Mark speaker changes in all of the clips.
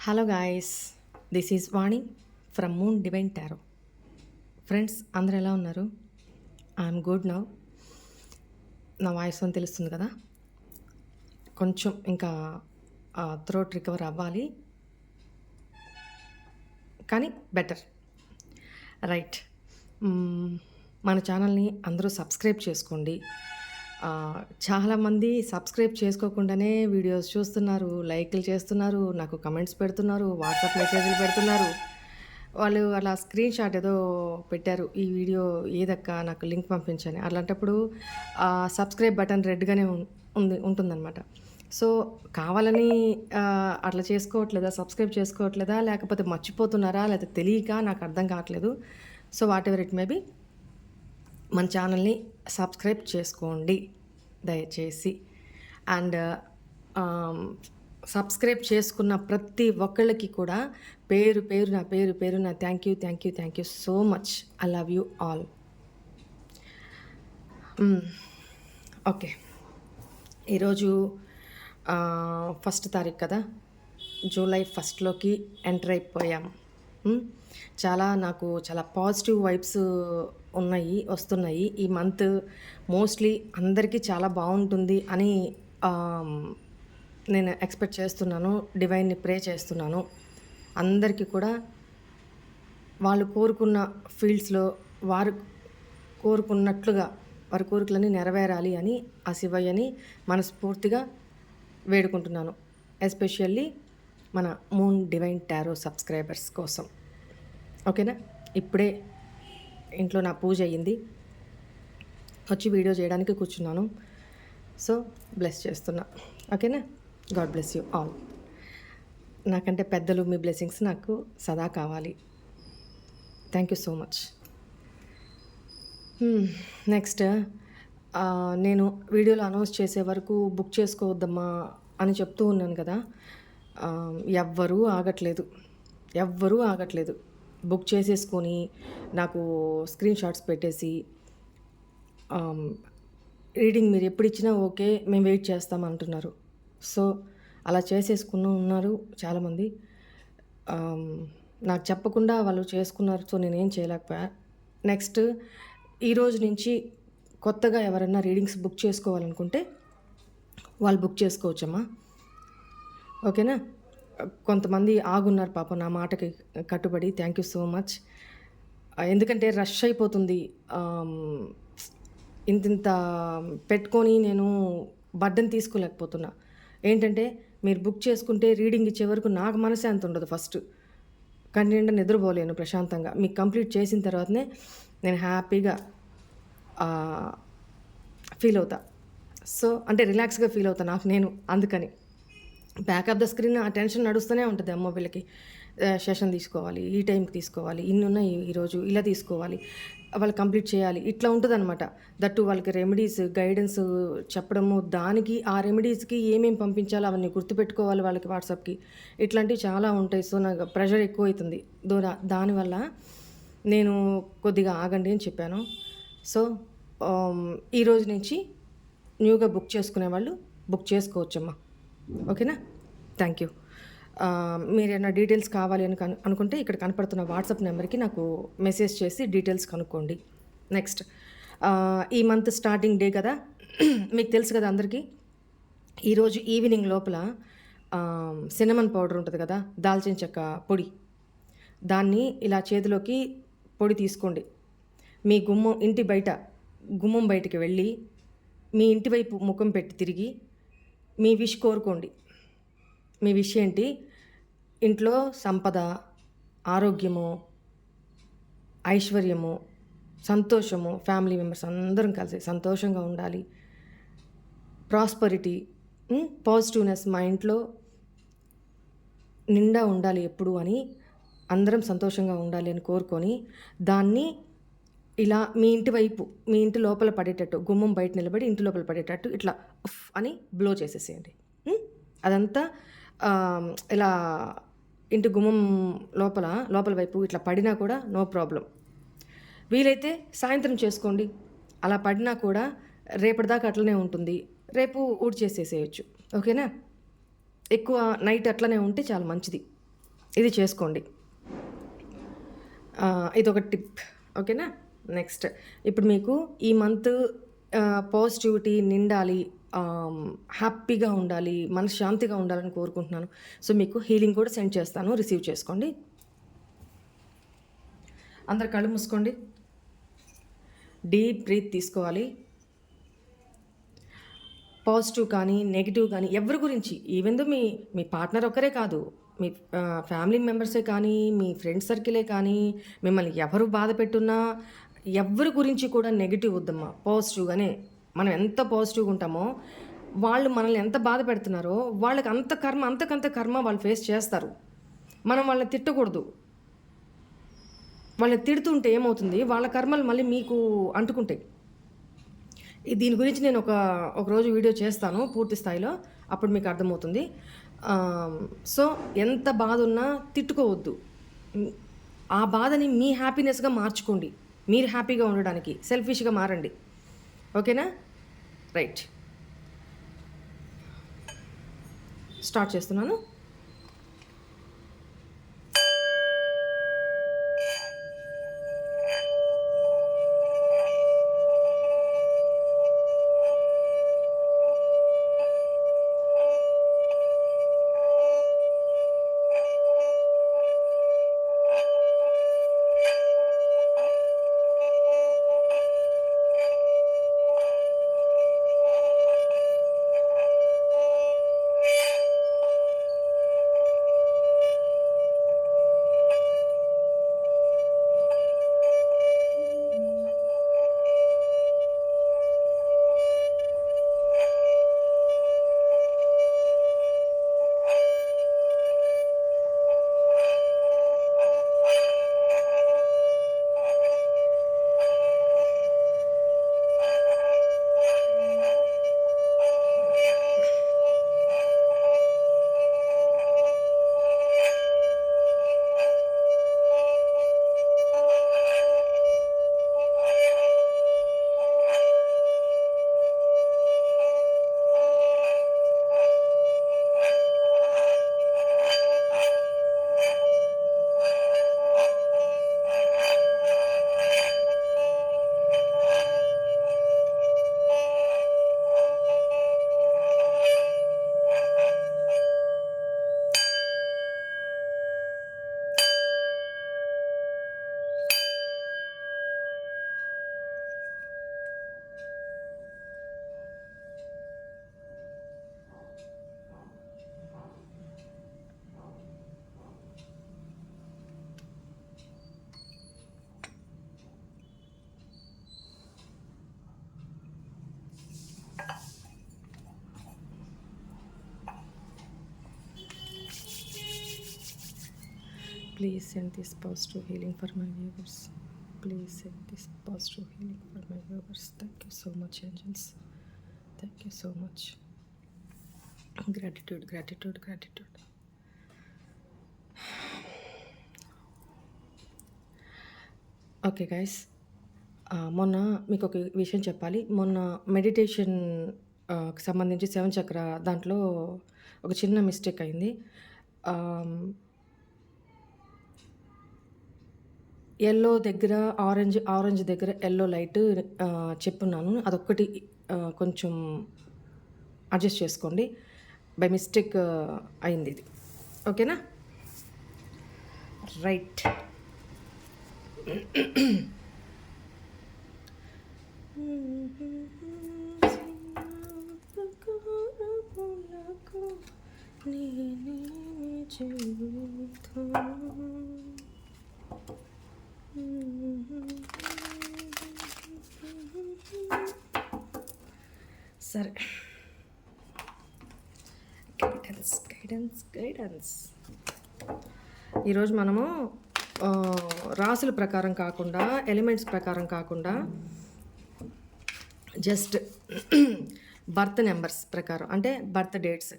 Speaker 1: Hello guys, this is Vani from moon divine tarot. Friends, అందరూ ఎలా ఉన్నారు? I'm good now. నా voice అని తెలుస్తుంది కదా. కొంచెం ఇంకా థ్రోట్ రికవర్ అవ్వాలి, కానీ బెటర్. రైట్. మన ఛానల్ని అందరూ సబ్స్క్రైబ్ చేసుకోండి. చాలామంది సబ్స్క్రైబ్ చేసుకోకుండానే వీడియోస్ చూస్తున్నారు, లైక్లు చేస్తున్నారు, నాకు కమెంట్స్ పెడుతున్నారు, వాట్సాప్ మెసేజ్లు పెడుతున్నారు. వాళ్ళు అలా స్క్రీన్ షాట్ ఏదో పెట్టారు, ఈ వీడియో ఏదక్క నాకు లింక్ పంపించని. అలాంటప్పుడు సబ్స్క్రైబ్ బటన్ రెడ్గానే ఉంటుందన్నమాట. సో కావాలని అట్లా చేసుకోవట్లేదా, సబ్స్క్రైబ్ చేసుకోవట్లేదా, లేకపోతే మర్చిపోతున్నారా, లేకపోతే తెలియక నాకు అర్థం కావట్లేదు. So whatever it may be, మన ఛానల్ని సబ్స్క్రైబ్ చేసుకోండి దయచేసి. అండ్ సబ్స్క్రైబ్ చేసుకున్న ప్రతి ఒక్కళ్ళకి కూడా పేరు పేరున thank you so much. I love you all. Okay, ఈరోజు 1వ తారీఖు కదా, జూలై 1లోకి ఎంటర్ అయిపోయాం. నాకు చాలా పాజిటివ్ వైబ్స్ వస్తున్నాయి. ఈ మంత్ మోస్ట్లీ అందరికీ చాలా బాగుంటుంది అని నేను ఎక్స్పెక్ట్ చేస్తున్నాను. డివైన్ని ప్రే చేస్తున్నాను. అందరికీ కూడా వాళ్ళు కోరుకున్న ఫీల్డ్స్లో వారు కోరుకున్నట్లుగా వారి కోరికలన్నీ నెరవేరాలి అని ఆ శివయ్యని మనస్ఫూర్తిగా వేడుకుంటున్నాను. ఎస్పెషల్లీ మన మూన్ డివైన్ టారో సబ్స్క్రైబర్స్ కోసం. ఓకేనా? ఇప్పుడే ఇంట్లో నా పూజ అయ్యింది, వచ్చి వీడియో చేయడానికి కూర్చున్నాను. సో బ్లెస్ చేస్తున్నా. ఓకేనా? God bless you all. నాకంటే పెద్దలు మీ బ్లెస్సింగ్స్ నాకు సదా కావాలి. Thank you so much. Next, నేను వీడియోలో అనౌన్స్ చేసే వరకు బుక్ చేసుకోవద్దమ్మా అని చెప్తూ ఉన్నాను కదా. ఎవ్వరూ ఆగట్లేదు. బుక్ చేసేసుకొని నాకు స్క్రీన్ షాట్స్ పెట్టేసి, రీడింగ్ మీరు ఎప్పుడు ఇచ్చినా ఓకే, మేము వెయిట్ చేస్తాం అంటున్నారు. సో అలా ఉన్నారు చాలామంది. నాకు చెప్పకుండా వాళ్ళు చేసుకున్నారు. సో నేనేం చేయలేకపోయా. నెక్స్ట్, ఈరోజు నుంచి కొత్తగా ఎవరైనా రీడింగ్స్ బుక్ చేసుకోవాలనుకుంటే వాళ్ళు బుక్ చేసుకోవచ్చమ్మా. ఓకేనా? కొంతమంది ఆగున్నారు పాపం, నా మాటకి కట్టుబడి. Thank you so much. ఎందుకంటే రష్ అయిపోతుంది. ఇంత పెట్టుకొని నేను బడ్డని తీసుకోలేకపోతున్నా. ఏంటంటే మీరు బుక్ చేసుకుంటే రీడింగ్ ఇచ్చే వరకు నాకు మనసే అంత ఉండదు. ఫస్ట్ కంటిన్యూగా నిద్రపోలేను ప్రశాంతంగా. మీకు కంప్లీట్ చేసిన తర్వాతనే నేను హ్యాపీగా ఫీల్ అవుతా. సో అంటే రిలాక్స్గా ఫీల్ అవుతా నేను. అందుకని బ్యాక్ ఆఫ్ ద స్క్రీన్ ఆ టెన్షన్ నడుస్తూనే ఉంటుంది. అమ్మ వీళ్ళకి సెషన్ తీసుకోవాలి, ఈ టైంకి తీసుకోవాలి, ఇన్ని ఉన్నాయి ఈరోజు, ఇలా తీసుకోవాలి, వాళ్ళు కంప్లీట్ చేయాలి, ఇట్లా ఉంటుంది అనమాట. దట్టు వాళ్ళకి రెమెడీస్ గైడెన్స్ చెప్పడము, దానికి ఆ రెమెడీస్కి ఏమేమి పంపించాలో అవన్నీ గుర్తుపెట్టుకోవాలి వాళ్ళకి వాట్సాప్కి. ఇట్లాంటివి చాలా ఉంటాయి. సో నాకు ప్రెషర్ ఎక్కువ అవుతుంది. దానివల్ల నేను కొద్దిగా ఆగండి అని చెప్పాను. సో ఈరోజు నుంచి న్యూగా బుక్ చేసుకునే వాళ్ళు బుక్ చేసుకోవచ్చమ్మా. ఓకేనా? Thank you. మీరు ఏమైనా డీటెయిల్స్ కావాలి అని అనుకుంటే ఇక్కడ కనపడుతున్న వాట్సాప్ నెంబర్కి నాకు మెసేజ్ చేసి డీటెయిల్స్ కనుక్కోండి. నెక్స్ట్, ఈ మంత్ స్టార్టింగ్ డే కదా, మీకు తెలుసు కదా అందరికీ. ఈరోజు ఈవినింగ్ లోపల సినమన్ పౌడర్ ఉంటుంది కదా, దాల్చిన చెక్క పొడి, దాన్ని ఇలా చేతిలోకి పొడి తీసుకోండి. మీ గుమ్మం బయటికి వెళ్ళి మీ ఇంటి వైపు ముఖం పెట్టి తిరిగి మీ విష్ కోరుకోండి. మీ విష్ ఏంటి? ఇంట్లో సంపద, ఆరోగ్యము, ఐశ్వర్యము, సంతోషము, ఫ్యామిలీ మెంబర్స్ అందరం కలిసి సంతోషంగా ఉండాలి, ప్రాస్పరిటీ, పాజిటివ్నెస్ మా ఇంట్లో నిండా ఉండాలి ఎప్పుడు అని, అందరం సంతోషంగా ఉండాలి అని కోరుకొని దాన్ని ఇలా మీ ఇంటి లోపల పడేటట్టు, గుమ్మం బయట నిలబడి ఇంటి లోపల పడేటట్టు ఇట్లా ఉఫ్ అని బ్లో చేసేసేయండి. అదంతా ఇలా ఇంటి గుమ్మం లోపల వైపు ఇట్లా పడినా కూడా నో ప్రాబ్లం. వీలైతే సాయంత్రం చేసుకోండి. అలా పడినా కూడా రేపటిదాకా అట్లనే ఉంటుంది. రేపు ఊడ్చేసేసేయచ్చు. ఓకేనా? ఎక్కువ నైట్ అట్లనే ఉంటే చాలా మంచిది. ఇది చేసుకోండి. ఇదొక టిప్. ఓకేనా. నెక్స్ట్ ఇప్పుడు మీకు ఈ మంత్ పాజిటివిటీ నిండాలి, హ్యాపీగా ఉండాలి, మనశ్శాంతిగా ఉండాలని కోరుకుంటున్నాను. సో మీకు హీలింగ్ కూడా సెండ్ చేస్తాను, రిసీవ్ చేసుకోండి. అందరు కళ్ళు మూసుకోండి. డీప్ బ్రీత్ తీసుకోవాలి. పాజిటివ్ కానీ నెగిటివ్ కానీ ఎవరి గురించి, ఈవెన్ దో మీ మీ పార్ట్నర్ ఒక్కరే కాదు, మీ ఫ్యామిలీ మెంబర్సే కానీ, మీ ఫ్రెండ్ సర్కిలే కానీ, మిమ్మల్ని ఎవరు బాధ పెట్టున్నా ఎవరి గురించి కూడా నెగిటివ్ వద్దమ్మా. పాజిటివ్గానే మనం ఎంత పాజిటివ్గా ఉంటామో వాళ్ళు మనల్ని ఎంత బాధ పెడుతున్నారో వాళ్ళకి అంతకంత కర్మ వాళ్ళు ఫేస్ చేస్తారు. మనం వాళ్ళని తిట్టకూడదు. వాళ్ళని తిడుతుంటే ఏమవుతుంది, వాళ్ళ కర్మలు మళ్ళీ మీకు అంటుకుంటాయి. దీని గురించి నేను ఒకరోజు వీడియో చేస్తాను పూర్తి స్థాయిలో, అప్పుడు మీకు అర్థమవుతుంది. సో ఎంత బాధ ఉన్నా తిట్టుకోవద్దు. ఆ బాధని మీ హ్యాపీనెస్గా మార్చుకోండి. మీరు హ్యాపీగా ఉండడానికి సెల్ఫిష్గా మారండి. ఓకేనా. రైట్, స్టార్ట్ చేస్తున్నాను. Please send this positive healing for my viewers. Please send this positive healing for my viewers. Thank you so much, angels. Thank you so much. Gratitude, gratitude, gratitude. Okay guys, మొన్న మీకు ఒక విషయం చెప్పాలి. మొన్న meditation సంబంధించి 7 చక్ర దాంట్లో ఒక చిన్న మిస్టేక్ అయింది. యెల్లో దగ్గర ఆరెంజ్ దగ్గర యెల్లో లైట్ చెప్పున్నాను. అదొక్కటి కొంచెం అడ్జస్ట్ చేసుకోండి. బై మిస్టేక్ అయింది ఇది. ఓకేనా. రైట్. సరే, గైడెన్స్. ఈరోజు మనము రాసుల ప్రకారం కాకుండా, ఎలిమెంట్స్ ప్రకారం కాకుండా, జస్ట్ బర్త్ నెంబర్స్ ప్రకారం, అంటే బర్త్ డేట్స్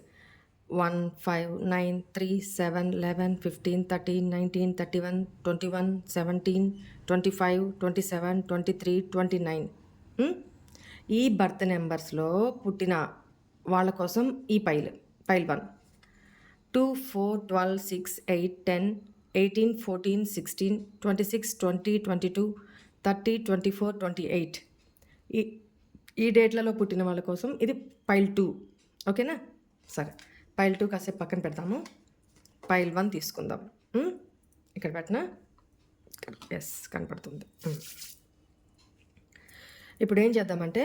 Speaker 1: 1, 5, 9, 3, 7, 11, 15, 13, 19, 31, 21, 17, 25, 27, 23, 29. ఈ బర్త్ నెంబర్స్లో పుట్టిన వాళ్ళ కోసం ఈ పైల్ 1. 2, 4, 12, 6, 8, 10, 18, 14, 16, 26, 20, 22, 30, 24, 28 ఈ ఈ డేట్లలో పుట్టిన వాళ్ళ కోసం ఇది పైల్ 2. ఓకేనా? సరే, పైల్ 2 కాసేపు పక్కన పెడతాము. పైల్ 1 తీసుకుందాం. ఇక్కడ పెట్టినా ఎస్ కనపడుతుంది. ఇప్పుడు ఏం చేద్దామంటే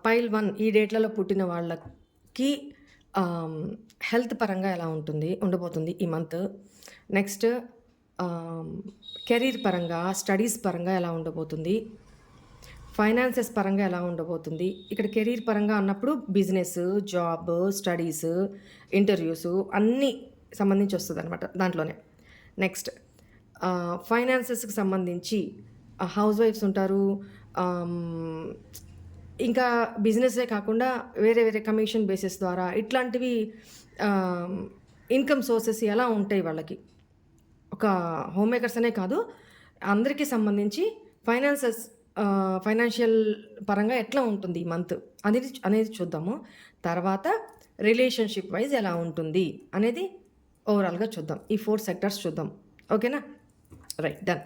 Speaker 1: పైల్ 1 ఈ డేట్లలో పుట్టిన వాళ్ళకి హెల్త్ పరంగా ఎలా ఉండబోతుంది ఈ మంత్. నెక్స్ట్ కెరీర్ పరంగా, స్టడీస్ పరంగా ఎలా ఉండబోతుంది, ఫైనాన్సెస్ పరంగా ఎలా ఉండబోతుంది. ఇక్కడ కెరీర్ పరంగా అన్నప్పుడు బిజినెస్, జాబ్, స్టడీస్, ఇంటర్వ్యూస్ అన్నీ సంబంధించి వస్తుంది అనమాట దాంట్లోనే. నెక్స్ట్ ఫైనాన్సెస్కి సంబంధించి హౌస్ వైఫ్స్ ఉంటారు. ఇంకా బిజినెస్సే కాకుండా వేరే వేరే కమిషన్ బేసిస్ ద్వారా ఇట్లాంటివి ఇన్కమ్ సోర్సెస్ ఎలా ఉంటాయి వాళ్ళకి. ఒక హోమ్ మేకర్స్ అనే కాదు, అందరికీ సంబంధించి ఫైనాన్షియల్ పరంగా ఎట్లా ఉంటుంది ఈ మంత్ అనేది చూద్దాము. తర్వాత రిలేషన్షిప్ వైజ్ ఎలా ఉంటుంది అనేది ఓవరాల్గా చూద్దాం. ఈ 4 సెక్టర్స్ చూద్దాం. ఓకేనా? Right, done.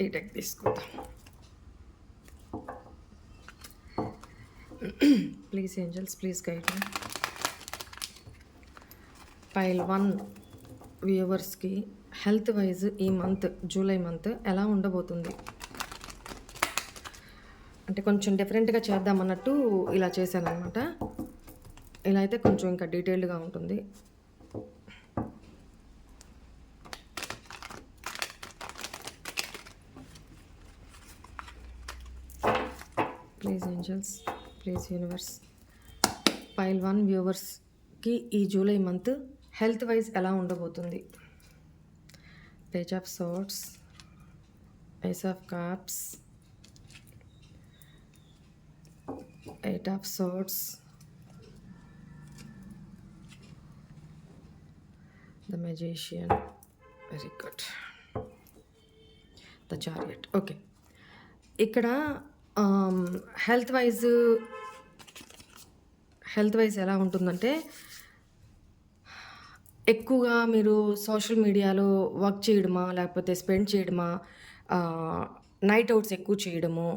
Speaker 1: ఈ డెక్ తీసుకుందాం. Please angels, please guide me. Pile 1 వ్యూవర్స్కి హెల్త్ వైజ్ ఈ మంత్, జూలై మంత్ ఎలా ఉండబోతుంది అంటే కొంచెం డిఫరెంట్గా చేద్దామన్నట్టు ఇలా చేశాను అనమాట. ఇలా అయితే కొంచెం ఇంకా డీటెయిల్డ్గా ఉంటుంది. Please angels, please universe, pile 1 వ్యూవర్స్కి ఈ జూలై మంత్ హెల్త్ వైజ్ ఎలా ఉండబోతుంది. Page of swords, ace of cups, 8 of swords, the magician, very good, the chariot. Okay, ఇక్కడ హెల్త్ వైజ్ ఎలా ఉంటుందంటే ఎక్కువగా మీరు సోషల్ మీడియాలో వర్క్ చేయడమా, లేకపోతే స్పెండ్ చేయడమా, నైట్ అవుట్స్ ఎక్కువ చేయడము,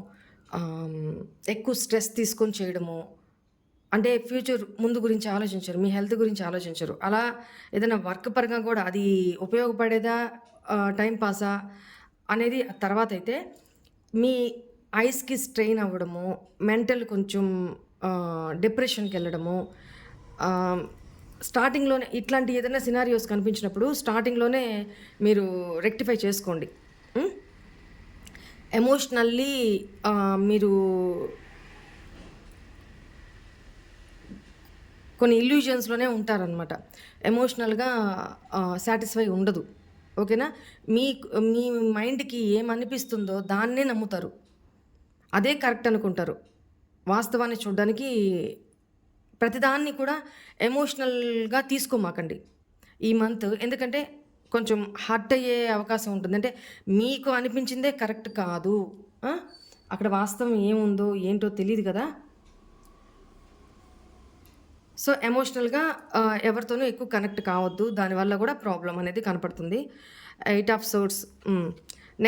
Speaker 1: ఎక్కువ స్ట్రెస్ తీసుకొని చేయడము, అంటే ఫ్యూచర్ ముందు గురించి ఆలోచించరు, మీ హెల్త్ గురించి ఆలోచించరు. అలా ఏదైనా వర్క్ పరంగా కూడా అది ఉపయోగపడేదా, టైం పాసా అనేది తర్వాత అయితే, మీ ఐస్కి స్ట్రెయిన్ అవ్వడము, మెంటల్ కొంచెం డిప్రెషన్కి వెళ్ళడము, స్టార్టింగ్లోనే ఇట్లాంటి ఏదైనా సినారియోస్ కనిపించినప్పుడు స్టార్టింగ్లోనే మీరు రెక్టిఫై చేసుకోండి. ఎమోషనల్లీ మీరు కొన్ని ఇల్యూజన్స్లోనే ఉంటారనమాట. ఎమోషనల్గా సాటిస్ఫై ఉండదు. ఓకేనా? మీ మైండ్కి ఏమనిపిస్తుందో దాన్నే నమ్ముతారు, అదే కరెక్ట్ అనుకుంటారు. వాస్తవాన్ని చూడడానికి ప్రతిదాన్ని కూడా ఎమోషనల్గా తీసుకోమాకండి ఈ మంత్. ఎందుకంటే కొంచెం హర్ట్ అయ్యే అవకాశం ఉంటుంది. అంటే మీకు అనిపించిందే కరెక్ట్ కాదు, అక్కడ వాస్తవం ఏముందో ఏంటో తెలియదు కదా. సో ఎమోషనల్గా ఎవరితోనూ ఎక్కువ కనెక్ట్ కావద్దు, దానివల్ల కూడా ప్రాబ్లం అనేది కనపడుతుంది. 8 ఆఫ్ సోర్ట్స్.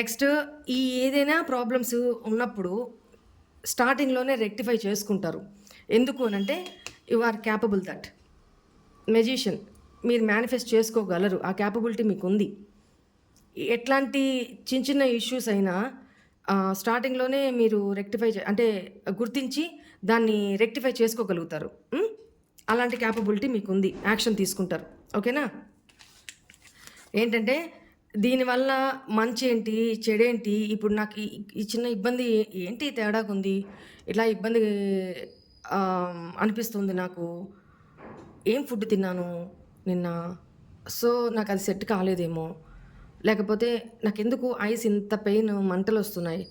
Speaker 1: నెక్స్ట్, ఈ ఏదైనా ప్రాబ్లమ్స్ ఉన్నప్పుడు స్టార్టింగ్లోనే రెక్టిఫై చేసుకుంటారు. ఎందుకు అనంటే you are capable that. Magician, మీరు మేనిఫెస్ట్ చేసుకోగలరు, ఆ క్యాపబిలిటీ మీకు ఉంది. ఎట్లాంటి చిన్న చిన్న ఇష్యూస్ అయినా స్టార్టింగ్లోనే మీరు అంటే గుర్తించి దాన్ని రెక్టిఫై చేసుకోగలుగుతారు. అలాంటి క్యాపబిలిటీ మీకు ఉంది, యాక్షన్ తీసుకుంటారు. ఓకేనా? ఏంటంటే దీనివల్ల మంచి ఏంటి, చెడేంటి, ఇప్పుడు నాకు ఈ చిన్న ఇబ్బంది ఏంటి తేడాగా ఉంది, ఇట్లా ఇబ్బంది అనిపిస్తుంది నాకు, ఏం ఫుడ్ తిన్నాను నిన్న, సో నాకు అది సెట్ కాలేదేమో, లేకపోతే నాకెందుకు ఐస్ ఇంత పెయిన్, మంటలు వస్తున్నాయి,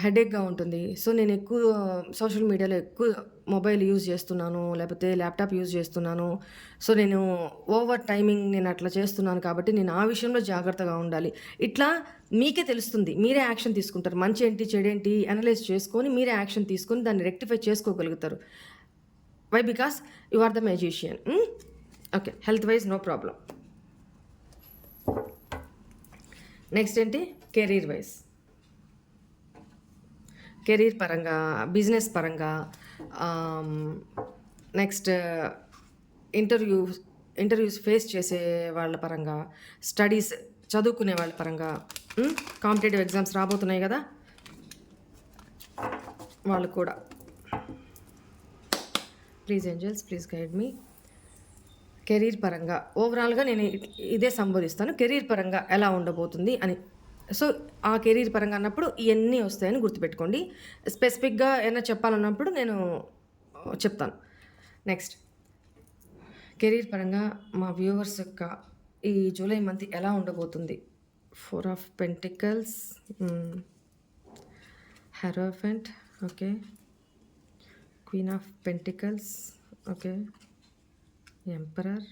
Speaker 1: హెడేక్‌గా ఉంటుంది. సో, నేను ఎక్కువ సోషల్ మీడియాలో ఎక్కువ మొబైల్ యూజ్ చేస్తున్నాను. లేపోతే ల్యాప్‌టాప్ యూజ్ చేస్తున్నాను. సో, నేను ఓవర్ టైమింగ్ నేను అట్లా చేస్తున్నాను కాబట్టి నేను ఆ విషయంలో జాగ్రత్తగా ఉండాలి. ఇట్లా మీకే తెలుస్తుంది. మీరే యాక్షన్ తీసుకుంటారు. మంచేంటి, చెడేంటి అనలైజ్ చేసుకొని మీరే యాక్షన్ తీసుకొని దాన్ని రెక్టిఫై చేసుకోగలుగుతారు. Why? Because you are the magician. Okay. Health wise no problem. Next ఏంటి? Career wise. కెరీర్ పరంగా, బిజినెస్ పరంగా, నెక్స్ట్ ఇంటర్వ్యూస్ ఇంటర్వ్యూస్ ఫేస్ చేసే వాళ్ళ పరంగా, స్టడీస్ చదువుకునే వాళ్ళ పరంగా, కాంపిటేటివ్ ఎగ్జామ్స్ రాబోతున్నాయి కదా, వాళ్ళు కూడా. Please angels, please guide me. Career పరంగా ఓవరాల్గా నేను ఇదే సంబోధిస్తాను. కెరీర్ పరంగా ఎలా ఉండబోతుంది అని. సో, ఆ కెరీర్ పరంగా అన్నప్పుడు ఇయన్నీ వస్తాయని గుర్తుపెట్టుకోండి. స్పెసిఫిక్‌గా ఏమైనా చెప్పాలన్నప్పుడు నేను చెప్తాను. నెక్స్ట్ కెరీర్ పరంగా మా వ్యూవర్స్ యొక్క ఈ జూలై మంత్ ఎలా ఉండబోతుంది? 4 of pentacles, hierophant, okay, queen of pentacles, okay, emperor,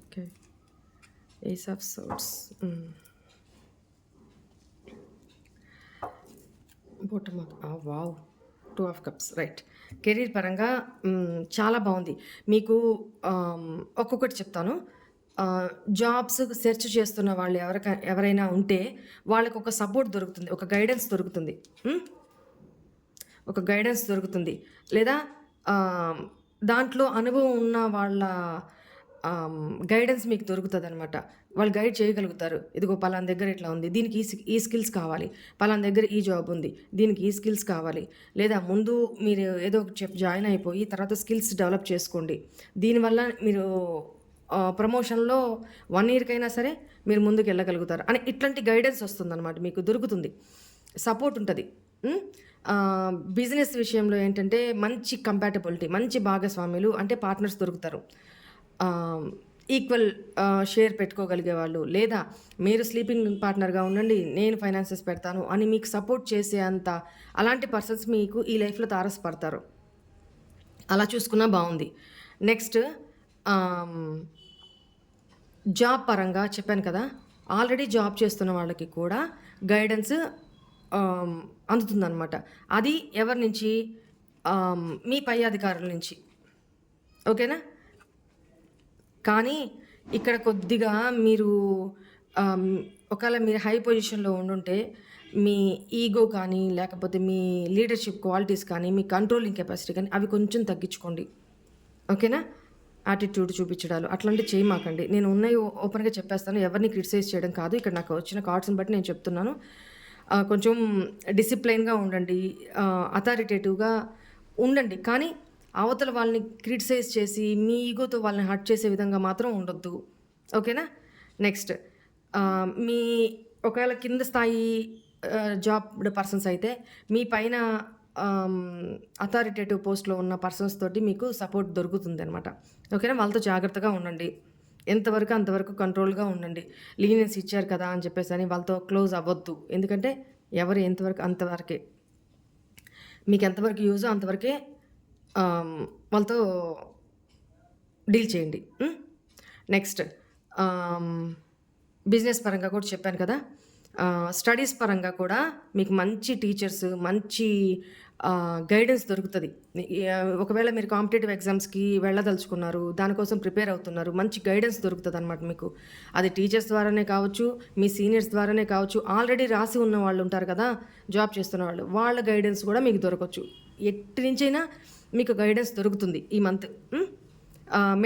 Speaker 1: okay, ace of swords, bottom of wow, 2 of cups. Right. Career పరంగా చాలా బాగుంది. మీకు ఒక్కొక్కటి చెప్తాను. జాబ్స్ సెర్చ్ చేస్తున్న వాళ్ళు ఎవరైనా ఉంటే వాళ్ళకి ఒక సపోర్ట్ దొరుకుతుంది, ఒక గైడెన్స్ దొరుకుతుంది. ఒక గైడెన్స్ దొరుకుతుంది. లేదా దాంట్లో అనుభవం ఉన్న వాళ్ళ గైడెన్స్ మీకు దొరుకుతుందనమాట. వాళ్ళు గైడ్ చేయగలుగుతారు. ఇదిగో పలానా దగ్గర ఇట్లా ఉంది, దీనికి ఈ స్కిల్స్ కావాలి, పలానా దగ్గర ఈ జాబ్ ఉంది, దీనికి ఈ స్కిల్స్ కావాలి. లేదా ముందు మీరు ఏదో ఒక జాయిన్ అయిపోయి తర్వాత స్కిల్స్ డెవలప్ చేసుకోండి. దీనివల్ల మీరు ప్రమోషన్లో 1 ఇయర్కైనా సరే మీరు ముందుకు వెళ్ళగలుగుతారు అని ఇట్లాంటి గైడెన్స్ వస్తుందన్నమాట, మీకు దొరుకుతుంది, సపోర్ట్ ఉంటుంది. బిజినెస్ విషయంలో ఏంటంటే మంచి కంపాటబిలిటీ, మంచి భాగస్వాములు అంటే పార్ట్నర్స్ దొరుకుతారు. ఈక్వల్ షేర్ పెట్టుకోగలిగే వాళ్ళు, లేదా మీరు స్లీపింగ్ పార్ట్నర్గా ఉండండి, నేను ఫైనాన్సెస్ పెడతాను అని మీకు సపోర్ట్ చేసే అంత అలాంటి పర్సన్స్ మీకు ఈ లైఫ్లో తారసపడతారు. అలా చూసుకున్నా బాగుంది. నెక్స్ట్ జాబ్ పరంగా చెప్పాను కదా, ఆల్రెడీ జాబ్ చేస్తున్న వాళ్ళకి కూడా గైడెన్స్ అందుతుందన్నమాట. అది ఎవరి నుంచి? మీ పై అధికారుల నుంచి. ఓకేనా? కానీ ఇక్కడ కొద్దిగా మీరు ఒకవేళ మీరు హై పొజిషన్లో ఉండుంటే మీ ఈగో కానీ, లేకపోతే మీ లీడర్షిప్ క్వాలిటీస్ కానీ, మీ కంట్రోలింగ్ కెపాసిటీ కానీ అవి కొంచెం తగ్గించుకోండి. ఓకేనా? యాటిట్యూడ్ చూపించడాలు అట్లాంటివి చేయమాకండి. నేను ఉన్నవి ఓపెన్గా చెప్పేస్తాను, ఎవరిని క్రిటిసైజ్ చేయడం కాదు. ఇక్కడ నాకు వచ్చిన కార్డ్స్ని బట్టి నేను చెప్తున్నాను. కొంచెం డిసిప్లైన్గా ఉండండి, అథారిటేటివ్గా ఉండండి. కానీ అవతల వాళ్ళని క్రిటిసైజ్ చేసి మీ ఈగోతో వాళ్ళని హర్ట్ చేసే విధంగా మాత్రం ఉండొద్దు. ఓకేనా? నెక్స్ట్ మీ ఒకవేళ కింద స్థాయి జాబ్ పర్సన్స్ అయితే మీ పైన అథారిటేటివ్ పోస్ట్లో ఉన్న పర్సన్స్ తోటి మీకు సపోర్ట్ దొరుకుతుంది అనమాట. ఓకేనా? వాళ్ళతో జాగ్రత్తగా ఉండండి. ఎంతవరకు అంతవరకు కంట్రోల్గా ఉండండి. లీనియన్స్ ఇచ్చారు కదా అని చెప్పేసి అని వాళ్ళతో క్లోజ్ అవ్వద్దు. ఎందుకంటే ఎవరు ఎంతవరకు అంతవరకే, మీకు ఎంతవరకు యూజో అంతవరకే వాళ్ళతో డీల్ చేయండి. నెక్స్ట్ బిజినెస్ పరంగా కూడా చెప్పాను కదా, స్టడీస్ పరంగా కూడా మీకు మంచి టీచర్స్, మంచి గైడెన్స్ దొరుకుతుంది. ఒకవేళ మీరు కాంపిటేటివ్ ఎగ్జామ్స్కి వెళ్ళదలుచుకున్నారు, దానికోసం ప్రిపేర్ అవుతున్నారు, మంచి గైడెన్స్ దొరుకుతుంది అనమాట మీకు. అది టీచర్స్ ద్వారానే కావచ్చు, మీ సీనియర్స్ ద్వారానే కావచ్చు, ఆల్రెడీ రాసి ఉన్న వాళ్ళు ఉంటారు కదా జాబ్ చేస్తున్న వాళ్ళు, వాళ్ళ గైడెన్స్ కూడా మీకు దొరకవచ్చు. ఎట్టి నుంచైనా మీకు గైడెన్స్ దొరుకుతుంది ఈ మంత్.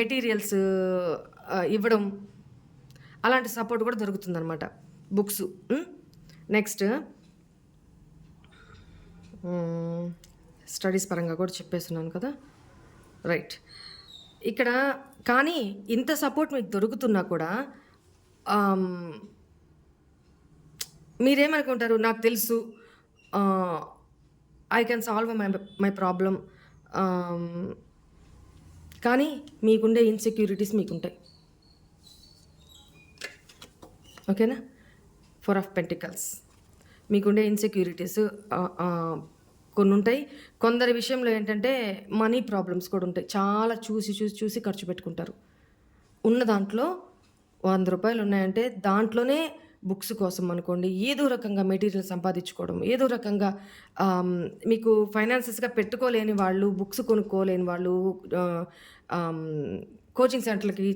Speaker 1: మెటీరియల్స్ ఇవ్వడం అలాంటి సపోర్ట్ కూడా దొరుకుతుంది అనమాట, బుక్స్. నెక్స్ట్ స్టడీస్ పరంగా కూడా చెప్పేస్తున్నాను కదా, రైట్. ఇక్కడ కానీ ఇంత సపోర్ట్ మీకు దొరుకుతున్నా కూడా మీరేమనుకుంటారు, నాకు తెలుసు, I can solve my problem, కానీ మీకుండే ఇన్సెక్యూరిటీస్ మీకుంటాయి. ఓకేనా? 4 ఆఫ్ పెంటికల్స్. మీకుండే ఇన్సెక్యూరిటీస్ కొన్ని ఉంటాయి. కొందరి విషయంలో ఏంటంటే మనీ ప్రాబ్లమ్స్ కూడా ఉంటాయి. చాలా చూసి ఖర్చు పెట్టుకుంటారు. ఉన్న దాంట్లో రూ. 100 ఉన్నాయంటే దాంట్లోనే బుక్స్ కోసం అనుకోండి, ఏదో రకంగా మెటీరియల్ సంపాదించుకోవడం, ఏదో రకంగా మీకు ఫైనాన్సెస్‌గా పెట్టుకోలేని వాళ్ళు, బుక్స్ కొనుక్కోలేని వాళ్ళు, ఆహ్, ఆహ్, కోచింగ్ సెంటర్‌లకి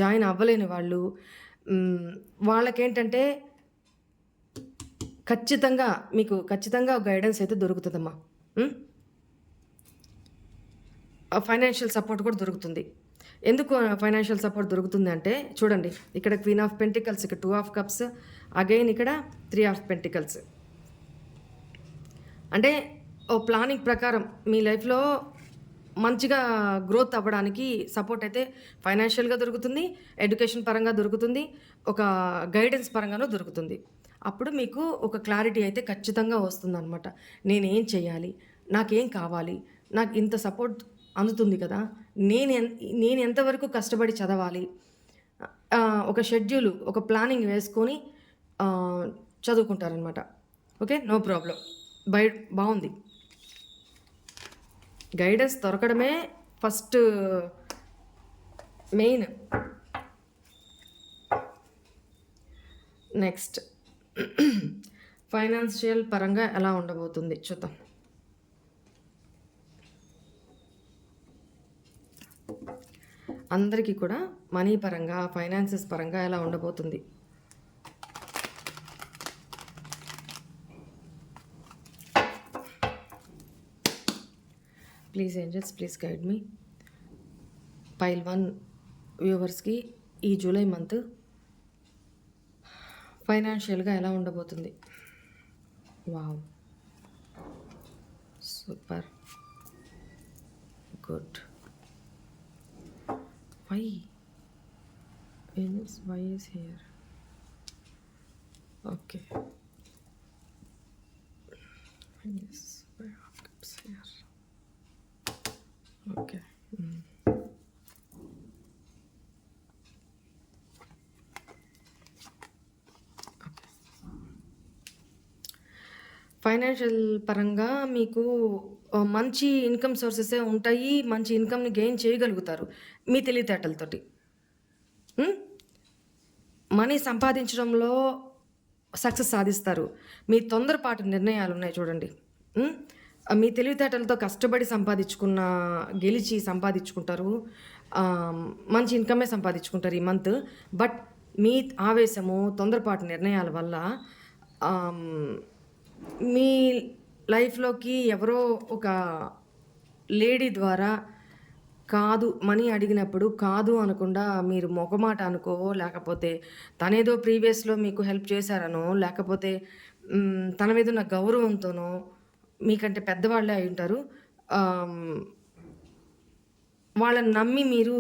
Speaker 1: జాయిన్ అవ్వలేని వాళ్ళు, వాళ్ళకేంటంటే ఖచ్చితంగా గైడెన్స్ అయితే దొరుకుతదమ్మా. హ్మ్. ఫైనాన్షియల్ సపోర్ట్ కూడా దొరుకుతుంది. ఎందుకు ఫైనాన్షియల్ సపోర్ట్ దొరుకుతుందంటే చూడండి, ఇక్కడ క్వీన్ ఆఫ్ పెంటికల్స్, ఇక్కడ 2 ఆఫ్ కప్స్, అగైన్ ఇక్కడ 3 ఆఫ్ పెంటికల్స్. అంటే ఓ ప్లానింగ్ ప్రకారం మీ లైఫ్‌లో మంచిగా గ్రోత్ అవ్వడానికి సపోర్ట్ అయితే ఫైనాన్షియల్‌గా దొరుకుతుంది, ఎడ్యుకేషన్ పరంగా దొరుకుతుంది, ఒక గైడెన్స్ పరంగాను దొరుకుతుంది. అప్పుడు మీకు ఒక క్లారిటీ అయితే ఖచ్చితంగా వస్తుందనమాట. నేనేం చేయాలి? నాకేం కావాలి? నాకు ఇంత సపోర్ట్ అందుతుంది కదా! నేను ఎంతవరకు కష్టపడి చదవాలి? ఒక షెడ్యూలు, ఒక ప్లానింగ్ వేసుకొని చదువుకుంటారనమాట. ఓకే. No problem. బావుంది. గైడెన్స్ దొరకడమే ఫస్ట్ మెయిన్. నెక్స్ట్ ఫైనాన్షియల్ పరంగా ఎలా ఉండబోతుంది చూద్దాం. అందరికీ కూడా మనీ పరంగా, ఫైనాన్సెస్ పరంగా ఎలా ఉండబోతుంది? Please angels, please guide me. Pile 1 వ్యూవర్స్కి ఈ జూలై మంత్ ఫైనాన్షియల్గా ఎలా ఉండబోతుంది? Wow, super good. Why is here? Okay, okay. Financial పరంగా మీకు మంచి ఇన్కమ్ సోర్సెసే ఉంటాయి. మంచి ఇన్కమ్‌ని గెయిన్ చేయగలుగుతారు మీ తెలివితేటలతోటి. మనీ సంపాదించడంలో సక్సెస్ సాధిస్తారు. మీ తొందరపాటు నిర్ణయాలున్నాయి చూడండి. మీ తెలివితేటలతో కష్టపడి గెలిచి సంపాదించుకుంటారు. మంచి ఇన్కమే సంపాదించుకుంటారు ఈ మంత్. బట్ మీ ఆవేశము, తొందరపాటు నిర్ణయాల వల్ల మీ లైఫ్‌లోకి ఎవరో ఒక లేడీ ద్వారా మనీ అడిగినప్పుడు కాదు అనకుండా మీరు మొహమాట అనుకో, లేకపోతే తనేదో ప్రీవియస్‌లో మీకు హెల్ప్ చేశారనో, లేకపోతే తన మీద ఉన్న గౌరవంతోనో, మీకంటే పెద్దవాళ్ళే అయ్యుంటారు. వాళ్ళని నమ్మి మీరు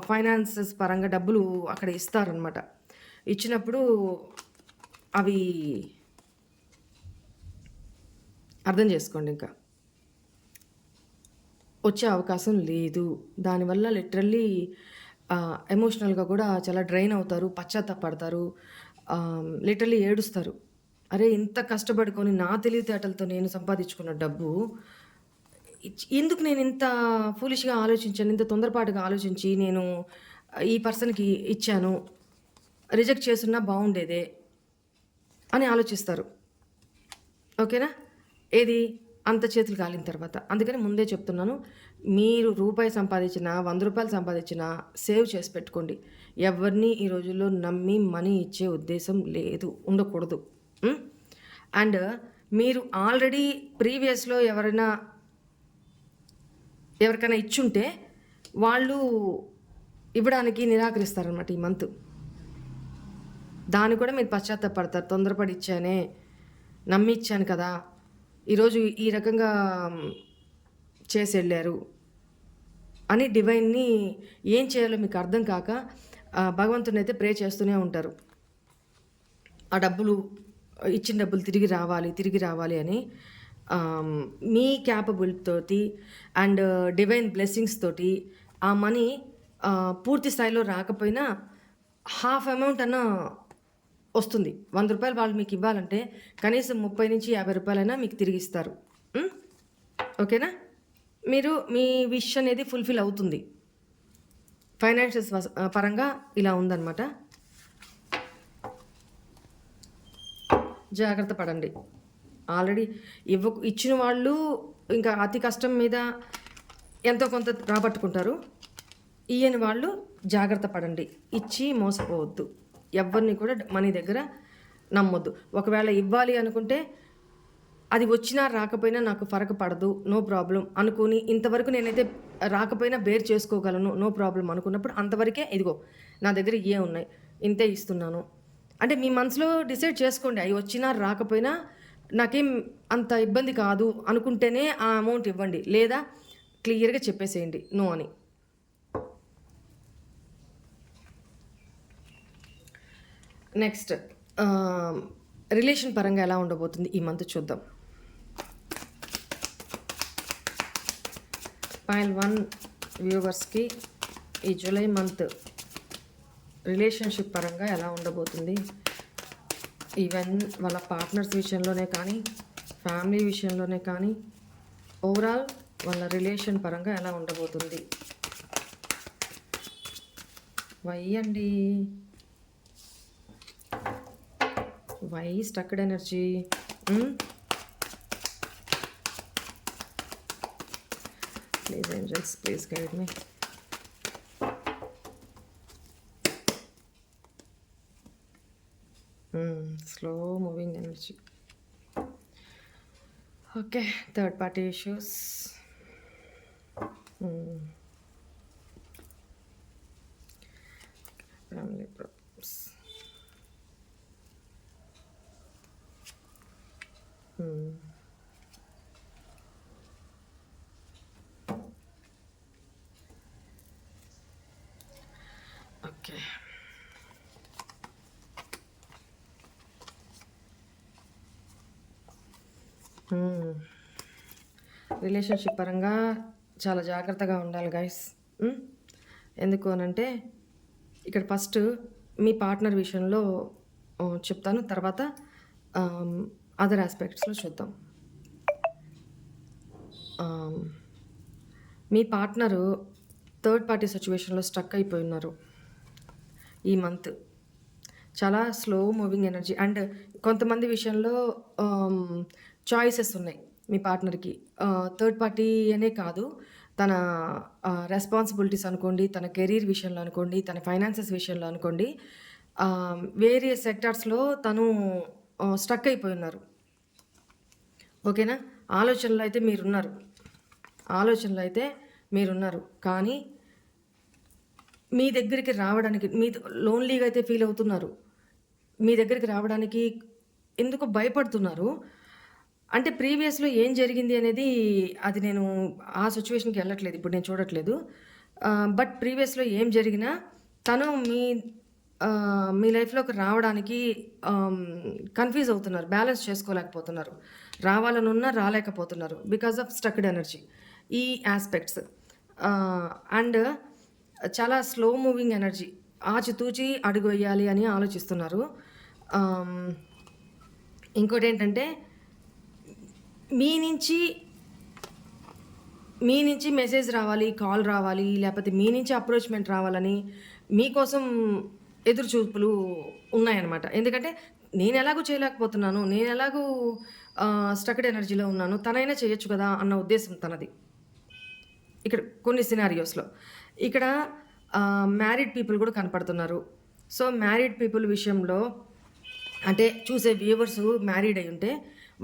Speaker 1: ఫైనాన్సెస్ పరంగా డబ్బులు అక్కడ ఇస్తారనమాట. ఇచ్చినప్పుడు అవి అర్థం చేసుకోండి, ఇంకా వచ్చే అవకాశం లేదు. దానివల్ల లిటరల్లీ ఎమోషనల్గా కూడా చాలా డ్రైన్ అవుతారు, పశ్చాత్తాపడతారు, లిటరల్లీ ఏడుస్తారు. అరే, ఇంత కష్టపడుకొని నా తెలివితేటలతో నేను సంపాదించుకున్న డబ్బు ఎందుకు నేను ఇంత ఫూలిష్గా ఆలోచించాను, ఇంత తొందరపాటుగా ఆలోచించి నేను ఈ పర్సన్కి ఇచ్చాను, రిజెక్ట్ చేసున్నా బాగుండేదే అని ఆలోచిస్తారు. ఓకేనా? ఏది అంత చేతులు కాలిన తర్వాత. అందుకని ముందే చెప్తున్నాను, మీరు రూపాయి సంపాదించినా, రూ. 100 సంపాదించినా సేవ్ చేసి పెట్టుకోండి. ఎవరిని ఈ రోజుల్లో నమ్మి మనీ ఇచ్చే ఉద్దేశం లేదు, ఉండకూడదు. అండ్ మీరు ఆల్రెడీ ప్రీవియస్‌లో ఎవరికైనా ఇచ్చుంటే వాళ్ళు ఇవ్వడానికి నిరాకరిస్తారనమాట ఈ మంత్. దాన్ని కూడా మీరు పశ్చాత్తాపడతారు. తొందరపడి ఇచ్చానే, నమ్మి ఇచ్చాను కదా, ఈరోజు ఈ రకంగా చేసి వెళ్ళారు అని డివైన్ని ఏం చేయాలో మీకు అర్థం కాక భగవంతుని అయితే ప్రే చేస్తూనే ఉంటారు. ఆ ఇచ్చిన డబ్బులు తిరిగి రావాలి అని మీ క్యాపబిలిటీ తోటి అండ్ డివైన్ బ్లెస్సింగ్స్ తోటి ఆ మనీ పూర్తి స్థాయిలో రాకపోయినా హాఫ్ అమౌంట్ అన్నా వస్తుంది. రూ. 100 వాళ్ళు మీకు ఇవ్వాలంటే కనీసం 30-50 రూపాయలైనా మీకు తిరిగిస్తారు. ఓకేనా? మీరు మీ విష్ అనేది ఫుల్ఫిల్ అవుతుంది. ఫైనాన్షియల్స్ పరంగా ఇలా ఉందన్నమాట. జాగ్రత్త పడండి. ఆల్రెడీ ఇచ్చిన వాళ్ళు ఇంకా అతి కష్టం మీద ఎంతో కొంత రాబట్టుకుంటారు. ఇయ్యని వాళ్ళు జాగ్రత్త పడండి. ఇచ్చి మోసపోవద్దు. ఎవరిని కూడా మనీ దగ్గర నమ్మొద్దు. ఒకవేళ ఇవ్వాలి అనుకుంటే అది వచ్చినా రాకపోయినా నాకు ఫరక పడదు, నో ప్రాబ్లం అనుకుని ఇంతవరకు నేనైతే రాకపోయినా బేర్ చేసుకోగలను, నో ప్రాబ్లం అనుకున్నప్పుడు అంతవరకే ఇదిగో నా దగ్గర ఇవే ఉన్నాయి, ఇంతే ఇస్తున్నాను అంటే మీ మనసులో డిసైడ్ చేసుకోండి. అవి వచ్చినా రాకపోయినా నాకేం అంత ఇబ్బంది కాదు అనుకుంటేనే ఆ అమౌంట్ ఇవ్వండి. లేదా క్లియర్గా చెప్పేసేయండి నో అని. నెక్స్ట్ రిలేషన్ పరంగా ఎలా ఉండబోతుంది ఈ మంత్ చూద్దాం. పైల్ 1 వ్యూవర్స్కి ఈ జూలై మంత్ రిలేషన్షిప్ పరంగా ఎలా ఉండబోతుంది, ఈవెన్ వాళ్ళ పార్ట్నర్స్ విషయంలోనే కానీ ఫ్యామిలీ విషయంలోనే కానీ ఓవరాల్ వాళ్ళ రిలేషన్ పరంగా ఎలా ఉండబోతుంది. వై అండి, why stucked energy. Please angels, please guide me. Slow moving energy. Okay, third party issues. Family problems. Okay, relationship పరంగా చాలా జాగ్రత్తగా ఉండాలి గైస్. ఎందుకు అనంటే ఇక్కడ ఫస్ట్ మీ పార్ట్నర్ విషయంలో చెప్తాను, తర్వాత అదర్ ఆస్పెక్ట్స్లో చూద్దాం. మీ పార్ట్నరు థర్డ్ పార్టీ సిచ్యువేషన్లో స్టక్ అయిపోయి ఉన్నారు ఈ మంత్. చాలా స్లో మూవింగ్ ఎనర్జీ అండ్ కొంతమంది విషయంలో చాయిసెస్ ఉన్నాయి మీ పార్ట్నర్కి. థర్డ్ పార్టీ అనే కాదు, తన రెస్పాన్సిబిలిటీస్ అనుకోండి, తన కెరీర్ విషయంలో అనుకోండి, తన ఫైనాన్సెస్ విషయంలో అనుకోండి, వేరియస్ సెక్టార్స్లో తను స్టక్ అయిపోయి ఉన్నారు. ఓకేనా? ఆలోచనలో అయితే మీరున్నారు, కానీ మీ దగ్గరికి రావడానికి మీ లోన్లీగా అయితే ఫీల్ అవుతున్నారు. మీ దగ్గరికి రావడానికి ఎందుకు భయపడుతున్నారు అంటే ప్రీవియస్లో ఏం జరిగింది అనేది అది నేను ఆ సిచ్యువేషన్కి వెళ్ళట్లేదు, ఇప్పుడు నేను చూడట్లేదు. బట్ ప్రీవియస్లో ఏం జరిగినా తను మీ లైఫ్లోకి రావడానికి కన్ఫ్యూజ్ అవుతున్నారు, బ్యాలెన్స్ చేసుకోలేకపోతున్నారు, రావాలనున్నా రాలేకపోతున్నారు బికాజ్ ఆఫ్ స్టక్డ్ ఎనర్జీ. ఈ ఆస్పెక్ట్స్ అండ్ చాలా స్లో మూవింగ్ ఎనర్జీ, ఆచితూచి అడుగు వేయాలి అని ఆలోచిస్తున్నారు. ఇంకోటి ఏంటంటే మీ నుంచి మెసేజ్ రావాలి, కాల్ రావాలి, లేకపోతే మీ నుంచి అప్రోచ్మెంట్ రావాలని మీకోసం ఎదురు చూపులు ఉన్నాయన్నమాట. ఎందుకంటే నేను ఎలాగూ చేయలేకపోతున్నాను, నేను ఎలాగూ స్టక్డ్ ఎనర్జీలో ఉన్నాను, తనైనా చేయొచ్చు కదా అన్న ఉద్దేశం తనది. ఇక్కడ కొన్ని సినారియోస్లో ఇక్కడ మ్యారీడ్ పీపుల్ కూడా కనపడుతున్నారు. సో మ్యారీడ్ పీపుల్ విషయంలో అంటే చూసే వ్యూవర్స్ మ్యారీడ్ అయి ఉంటే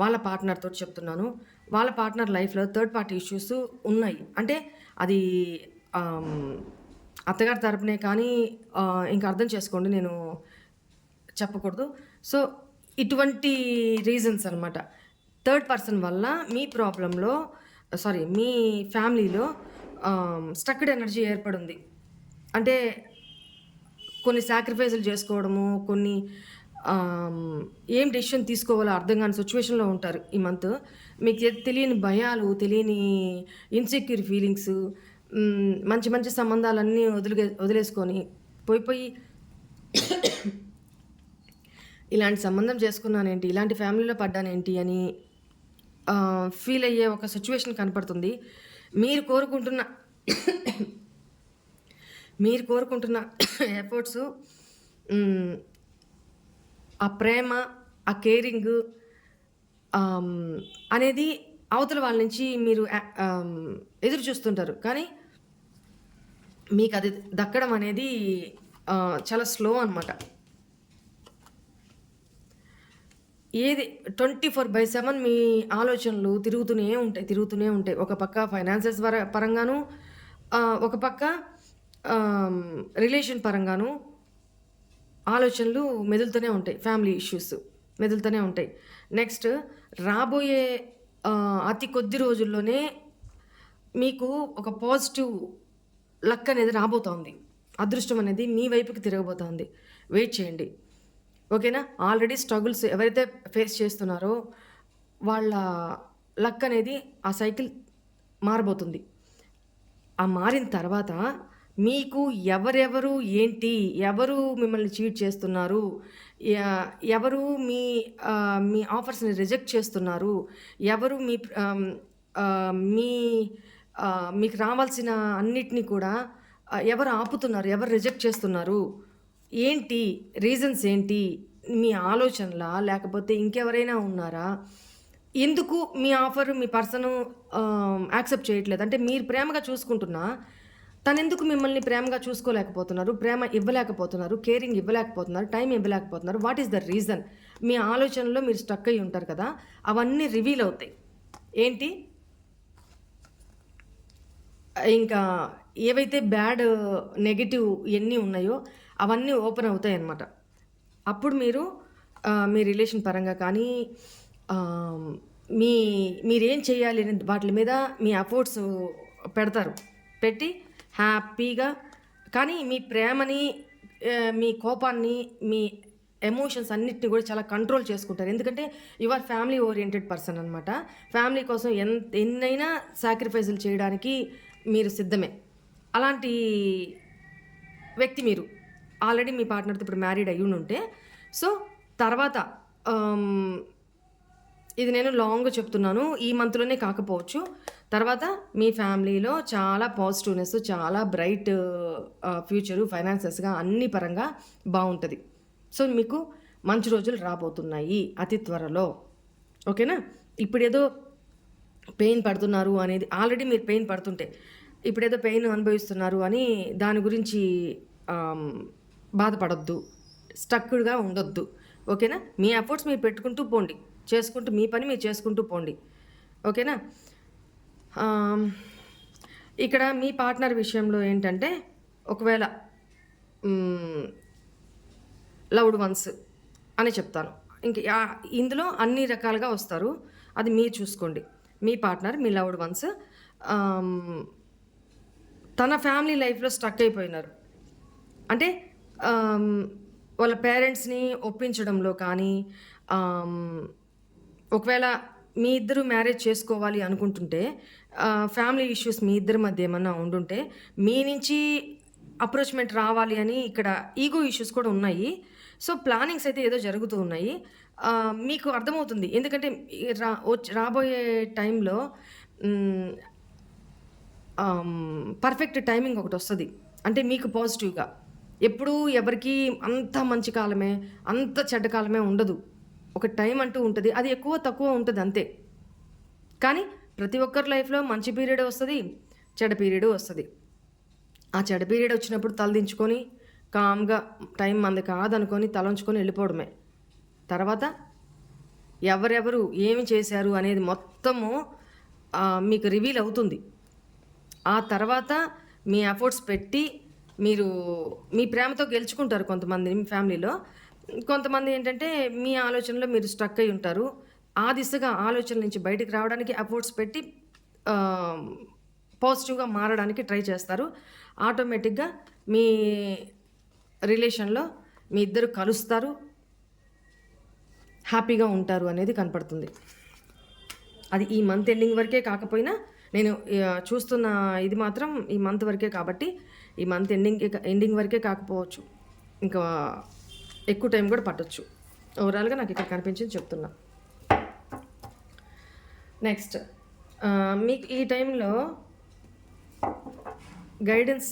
Speaker 1: వాళ్ళ పార్ట్నర్తో చెప్తున్నాను, వాళ్ళ పార్ట్నర్ లైఫ్లో థర్డ్ పార్టీ ఇష్యూస్ ఉన్నాయి. అంటే అది అత్తగారి తరపునే కానీ ఇంకా అర్థం చేసుకోండి, నేను చెప్పకూడదు. సో ఇటువంటి రీజన్స్ అనమాట. థర్డ్ పర్సన్ వల్ల మీ ప్రాబ్లంలో మీ ఫ్యామిలీలో స్టక్డ్ ఎనర్జీ ఏర్పడింది. అంటే కొన్ని సాక్రిఫైజులు చేసుకోవడము, కొన్ని ఏం డెసిషన్ తీసుకోవాలో అర్థం కాని సిచ్యువేషన్లో ఉంటారు ఈ మంత్. మీకు తెలియని భయాలు, తెలియని ఇన్సెక్యూర్ ఫీలింగ్స్, మంచి మంచి సంబంధాలన్నీ వదిలేసుకొని పోయి ఇలాంటి సంబంధం చేసుకున్నానేంటి, ఇలాంటి ఫ్యామిలీలో పడ్డానేంటి అని ఫీల్ అయ్యే ఒక సిచ్యువేషన్ కనపడుతుంది. మీరు కోరుకుంటున్న మీరు కోరుకుంటున్న ఎఫర్ట్స్, ఆ ప్రేమ, ఆ కేరింగ్ అనేది అవతల వాళ్ళ నుంచి మీరు ఎదురు చూస్తుంటారు. కానీ మీకు అది దక్కడం అనేది చాలా స్లో అనమాట. ఏది 24/7 మీ ఆలోచనలు తిరుగుతూనే ఉంటాయి. ఒక పక్క ఫైనాన్సెస్ పరంగాను, ఒక పక్క రిలేషన్ పరంగాను ఆలోచనలు మెదులుతూనే ఉంటాయి. ఫ్యామిలీ ఇష్యూస్ మెదులుతూనే ఉంటాయి. నెక్స్ట్ రాబోయే అతి కొద్ది రోజుల్లోనే మీకు ఒక పాజిటివ్ లక్ అనేది రాబోతోంది. అదృష్టం అనేది మీ వైపుకి తిరగబోతోంది. వెయిట్ చేయండి. ఓకేనా? ఆల్రెడీ స్ట్రగుల్స్ ఎవరైతే ఫేస్ చేస్తున్నారో వాళ్ళ లక్ అనేది ఆ సైకిల్ మారబోతుంది. ఆ మారిన తర్వాత మీకు ఎవరెవరు ఏంటి, ఎవరు మిమ్మల్ని చీట్ చేస్తున్నారు, ఎవరు మీ ఆఫర్స్ని రిజెక్ట్ చేస్తున్నారు, ఎవరు మీ మీకు రావాల్సిన అన్నిటినీ కూడా ఎవరు ఆపుతున్నారు, ఎవరు రిజెక్ట్ చేస్తున్నారు, ఏంటి రీజన్స్ ఏంటి, మీ ఆలోచనలా లేకపోతే ఇంకెవరైనా ఉన్నారా, ఎందుకు మీ ఆఫర్ మీ పర్సను యాక్సెప్ట్ చేయట్లేదు, అంటే మీరు ప్రేమగా చూసుకుంటున్నా తనెందుకు మిమ్మల్ని ప్రేమగా చూసుకోలేకపోతున్నారు, ప్రేమ ఇవ్వలేకపోతున్నారు, కేరింగ్ ఇవ్వలేకపోతున్నారు, టైం ఇవ్వలేకపోతున్నారు, వాట్ ఈస్ ద రీజన్? మీ ఆలోచనలో మీరు స్టక్ అయ్యి ఉంటారు కదా, అవన్నీ రివీల్ అవుతాయి. ఏంటి ఇంకా ఏవైతే బ్యాడ్ నెగటివ్ ఎన్ని ఉన్నాయో అవన్నీ ఓపెన్ అవుతాయి అన్నమాట. అప్పుడు మీరు మీ రిలేషన్ పరంగా కానీ మీరేం చేయాలి అనే వాటి మీద మీ ఎఫర్ట్స్ పెడతారు. పెట్టి హ్యాపీగా కానీ మీ ప్రేమని, మీ కోపాన్ని, మీ ఎమోషన్స్ అన్నిటిని కూడా చాలా కంట్రోల్ చేసుకుంటారు. ఎందుకంటే you are family oriented person అనమాట. ఫ్యామిలీ కోసం ఎన్నైనా సాక్రిఫైజులు చేయడానికి మీరు సిద్ధమే. అలాంటి వ్యక్తి మీరు. ఆల్రెడీ మీ పార్ట్నర్తో ఇప్పుడు మ్యారీడ్ అయ్యి ఉంటే, సో తర్వాత ఇది నేను లాంగ్గా చెప్తున్నాను, ఈ మంత్లోనే కాకపోవచ్చు, తర్వాత మీ ఫ్యామిలీలో చాలా పాజిటివ్నెస్, చాలా బ్రైట్ ఫ్యూచరు, ఫైనాన్సెస్గా అన్ని పరంగా బాగుంటుంది. సో మీకు మంచి రోజులు రాబోతున్నాయి అతి త్వరలో. ఓకేనా? ఇప్పుడేదో పెయిన్ పడుతున్నారు అనేది, ఆల్రెడీ మీరు పెయిన్ పడుతుంటే ఇప్పుడేదో పెయిన్ అనుభవిస్తున్నారు అని దాని గురించి బాధపడొద్దు, స్టక్డ్గా ఉండొద్దు. ఓకేనా? మీ ఎఫర్ట్స్ మీరు పెట్టుకుంటూ పోండి, చేసుకుంటూ మీ పని మీరు చేసుకుంటూ పోండి. ఓకేనా? ఇక్కడ మీ పార్ట్నర్ విషయంలో ఏంటంటే, ఒకవేళ లవ్డ్ వన్స్ అని చెప్తాను. ఇంక ఇందులో అన్ని రకాలుగా వస్తారు, అది మీరు చూసుకోండి. మీ పార్ట్నర్, మీ లవ్డ్ వన్స్ తన ఫ్యామిలీ లైఫ్లో స్టక్ అయిపోయినారు. అంటే వాళ్ళ పేరెంట్స్ని ఒప్పించడంలో కానీ, ఒకవేళ మీ ఇద్దరు మ్యారేజ్ చేసుకోవాలి అనుకుంటుంటే, ఫ్యామిలీ ఇష్యూస్ మీ ఇద్దరి మధ్య ఏమన్నా ఉండుంటే, మీ నుంచి అప్రోచ్మెంట్ రావాలి అని ఇక్కడ ఈగో ఇష్యూస్ కూడా ఉన్నాయి. సో ప్లానింగ్స్ అయితే ఏదో జరుగుతూ ఉన్నాయి. మీకు అర్థమవుతుంది. ఎందుకంటే రాబోయే టైంలో పర్ఫెక్ట్ టైమింగ్ ఒకటి వస్తుంది. అంటే మీకు పాజిటివ్గా ఎప్పుడూ ఎవరికి అంత మంచి కాలమే, అంత చెడ్డ కాలమే ఉండదు. ఒక టైం అంటూ ఉంటుంది, అది ఎక్కువ తక్కువ ఉంటుంది అంతే. కానీ ప్రతి ఒక్కరి లైఫ్లో మంచి పీరియడ్ వస్తుంది, చెడ్డ పీరియడ్ వస్తుంది. ఆ చెడ్డ పీరియడ్ వచ్చినప్పుడు తలదించుకొని కామ్గా టైం మంది కాదనుకొని తలంచుకొని వెళ్ళిపోవడమే. తర్వాత ఎవరెవరు ఏమి చేశారు అనేది మొత్తము మీకు రివీల్ అవుతుంది. ఆ తర్వాత మీ ఎఫర్ట్స్ పెట్టి మీరు మీ ప్రేమతో గెలుచుకుంటారు కొంతమంది మీ ఫ్యామిలీలో. కొంతమంది ఏంటంటే మీ ఆలోచనలో మీరు స్ట్రక్ అయి ఉంటారు. ఆ దిశగా ఆలోచన నుంచి బయటికి రావడానికి ఎఫర్ట్స్ పెట్టి పాజిటివ్గా మారడానికి ట్రై చేస్తారు. ఆటోమేటిక్గా మీ రిలేషన్లో మీ ఇద్దరు కలుస్తారు, హ్యాపీగా ఉంటారు అనేది కనపడుతుంది. అది ఈ మంత్ ఎండింగ్ వరకే కాకపోయినా, నేను చూస్తున్న ఇది మాత్రం ఈ మంత్ వరకే కాబట్టి, ఈ మంత్ ఎండింగ్ వరకే కాకపోవచ్చు, ఇంకా ఎక్కువ టైం కూడా పట్టొచ్చు. ఓవరాల్గా నాకు ఇక్కడ కనిపించింది చెప్తున్నా. నెక్స్ట్ మీకు ఈ టైంలో గైడెన్స్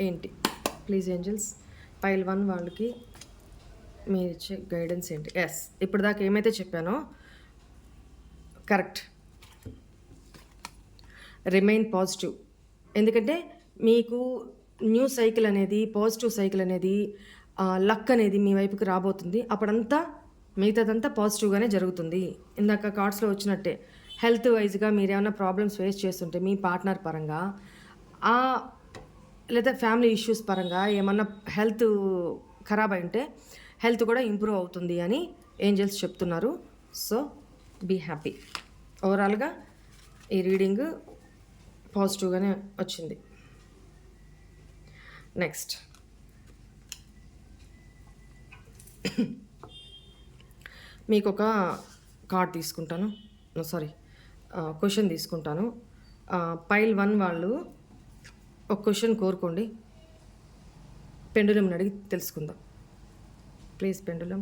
Speaker 1: ఏంటి? ప్లీజ్ ఏంజల్స్, పైల్ 1 వాళ్ళకి మీరు ఇచ్చే గైడెన్స్ ఏంటి? ఎస్, ఇప్పుడు దాకా ఏమైతే చెప్పానో కరెక్ట్. Remain positive. ఎందుకంటే మీకు న్యూ సైకిల్ అనేది, పాజిటివ్ సైకిల్ అనేది, లక్ అనేది మీ వైపుకి రాబోతుంది. అప్పుడంతా మిగతాదంతా పాజిటివ్గానే జరుగుతుంది. ఇందాక కార్డ్స్లో వచ్చినట్టే హెల్త్ వైజ్గా మీరు ఏమైనా ప్రాబ్లమ్స్ ఫేస్ చేస్తుంటే మీ పార్ట్నర్ పరంగా, లేదా ఫ్యామిలీ ఇష్యూస్ పరంగా ఏమన్నా హెల్త్ ఖరాబ్ అయితే హెల్త్ కూడా ఇంప్రూవ్ అవుతుంది అని ఏంజల్స్ చెప్తున్నారు. So be happy. ఓవరాల్గా ఈ రీడింగ్ పాజిటివ్గానే వచ్చింది. నెక్స్ట్ మీకు ఒక కార్డ్ తీసుకుంటాను, సారీ క్వశ్చన్ తీసుకుంటాను. పైల్ 1 వాళ్ళు ఒక క్వశ్చన్ కోరుకోండి, పెండులంని అడిగి తెలుసుకుందాం. Please pendulum.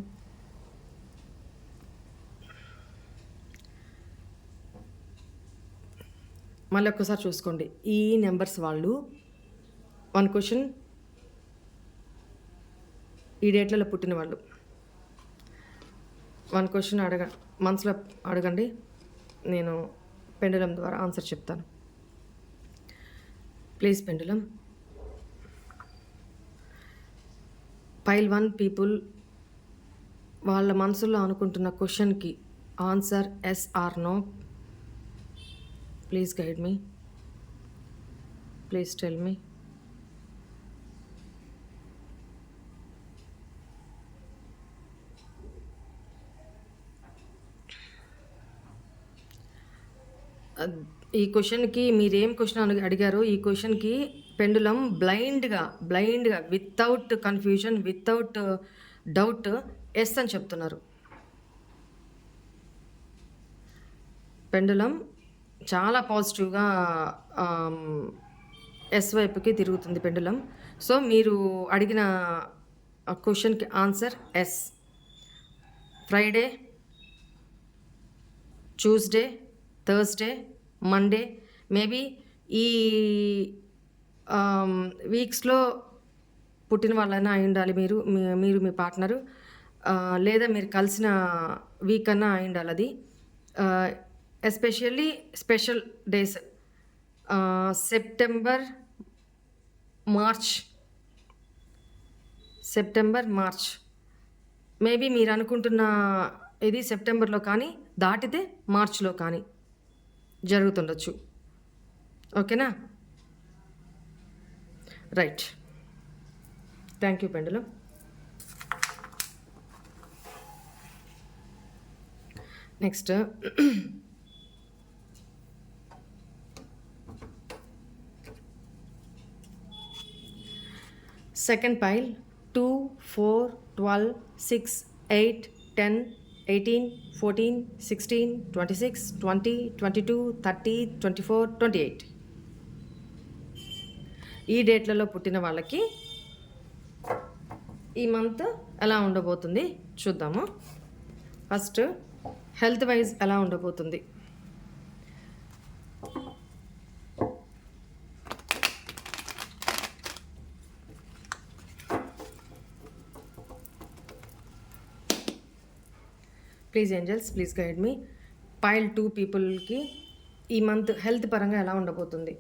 Speaker 1: మళ్ళీ ఒక్కసారి చూసుకోండి. ఈ నెంబర్స్ వాళ్ళు 1 క్వశ్చన్, ఈ డేట్లలో పుట్టిన వాళ్ళు 1 క్వశ్చన్ మనసులో అడగండి, నేను పెండులం ద్వారా ఆన్సర్ చెప్తాను. Please pendulum. పైల్ 1 పీపుల్ వాళ్ళ మనసులో అనుకుంటున్న క్వశ్చన్కి answer yes or no. Please guide me, please tell me. ఈ క్వశ్చన్కి మీరేం క్వశ్చన్ అడిగారో ఈ క్వశ్చన్కి పెండులం బ్లైండ్గా without confusion, without doubt yes అని చెప్తున్నారు. పెండులం చాలా పాజిటివ్గా ఎస్ వైపుకి తిరుగుతుంది పెండులం. సో మీరు అడిగిన క్వశ్చన్కి answer yes. Friday, Tuesday, Thursday, Monday, maybe ఈ వీక్స్లో పుట్టిన వాళ్ళైనా అయి ఉండాలి మీరు మీ పార్ట్నరు, లేదా మీరు కలిసిన వీక్ అన్నా అయి ఉండాలి అది. Especially special days September, March. Maybe మీరు అనుకుంటున్న ఇది సెప్టెంబర్లో కానీ దాటితే మార్చ్లో కానీ జరుగుతుండొచ్చు. ఓకేనా? Right. Thank you pendulum. Next second pile 2, 4, 12, 6, 8, 10, 18, 14, 16, 26, 20, 22, 30, 24, 28. ఈ డేట్లలో పుట్టిన వాళ్ళకి ఈ మంత్ ఎలా ఉండబోతుంది చూద్దాము. ఫస్ట్ హెల్త్ వైజ్ ఎలా ఉండబోతుంది. Please angels, please guide me. Pile 2 పీపుల్కి ఈ మంత్ హెల్త్ పరంగా ఎలా ఉండబోతుంది.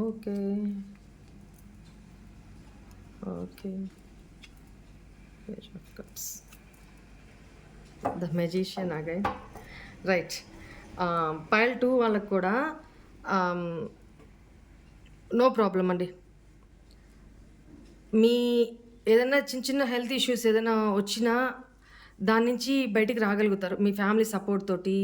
Speaker 1: Okay, Page of Cups, the Magician again. Right. Pile 2 వాళ్ళకు కూడా నో ప్రాబ్లం అండి. మీ ఏదైనా చిన్న హెల్త్ ఇష్యూస్ ఏదైనా వచ్చినా దాని నుంచి బయటికి రాగలుగుతారు మీ ఫ్యామిలీ సపోర్ట్ తోటి.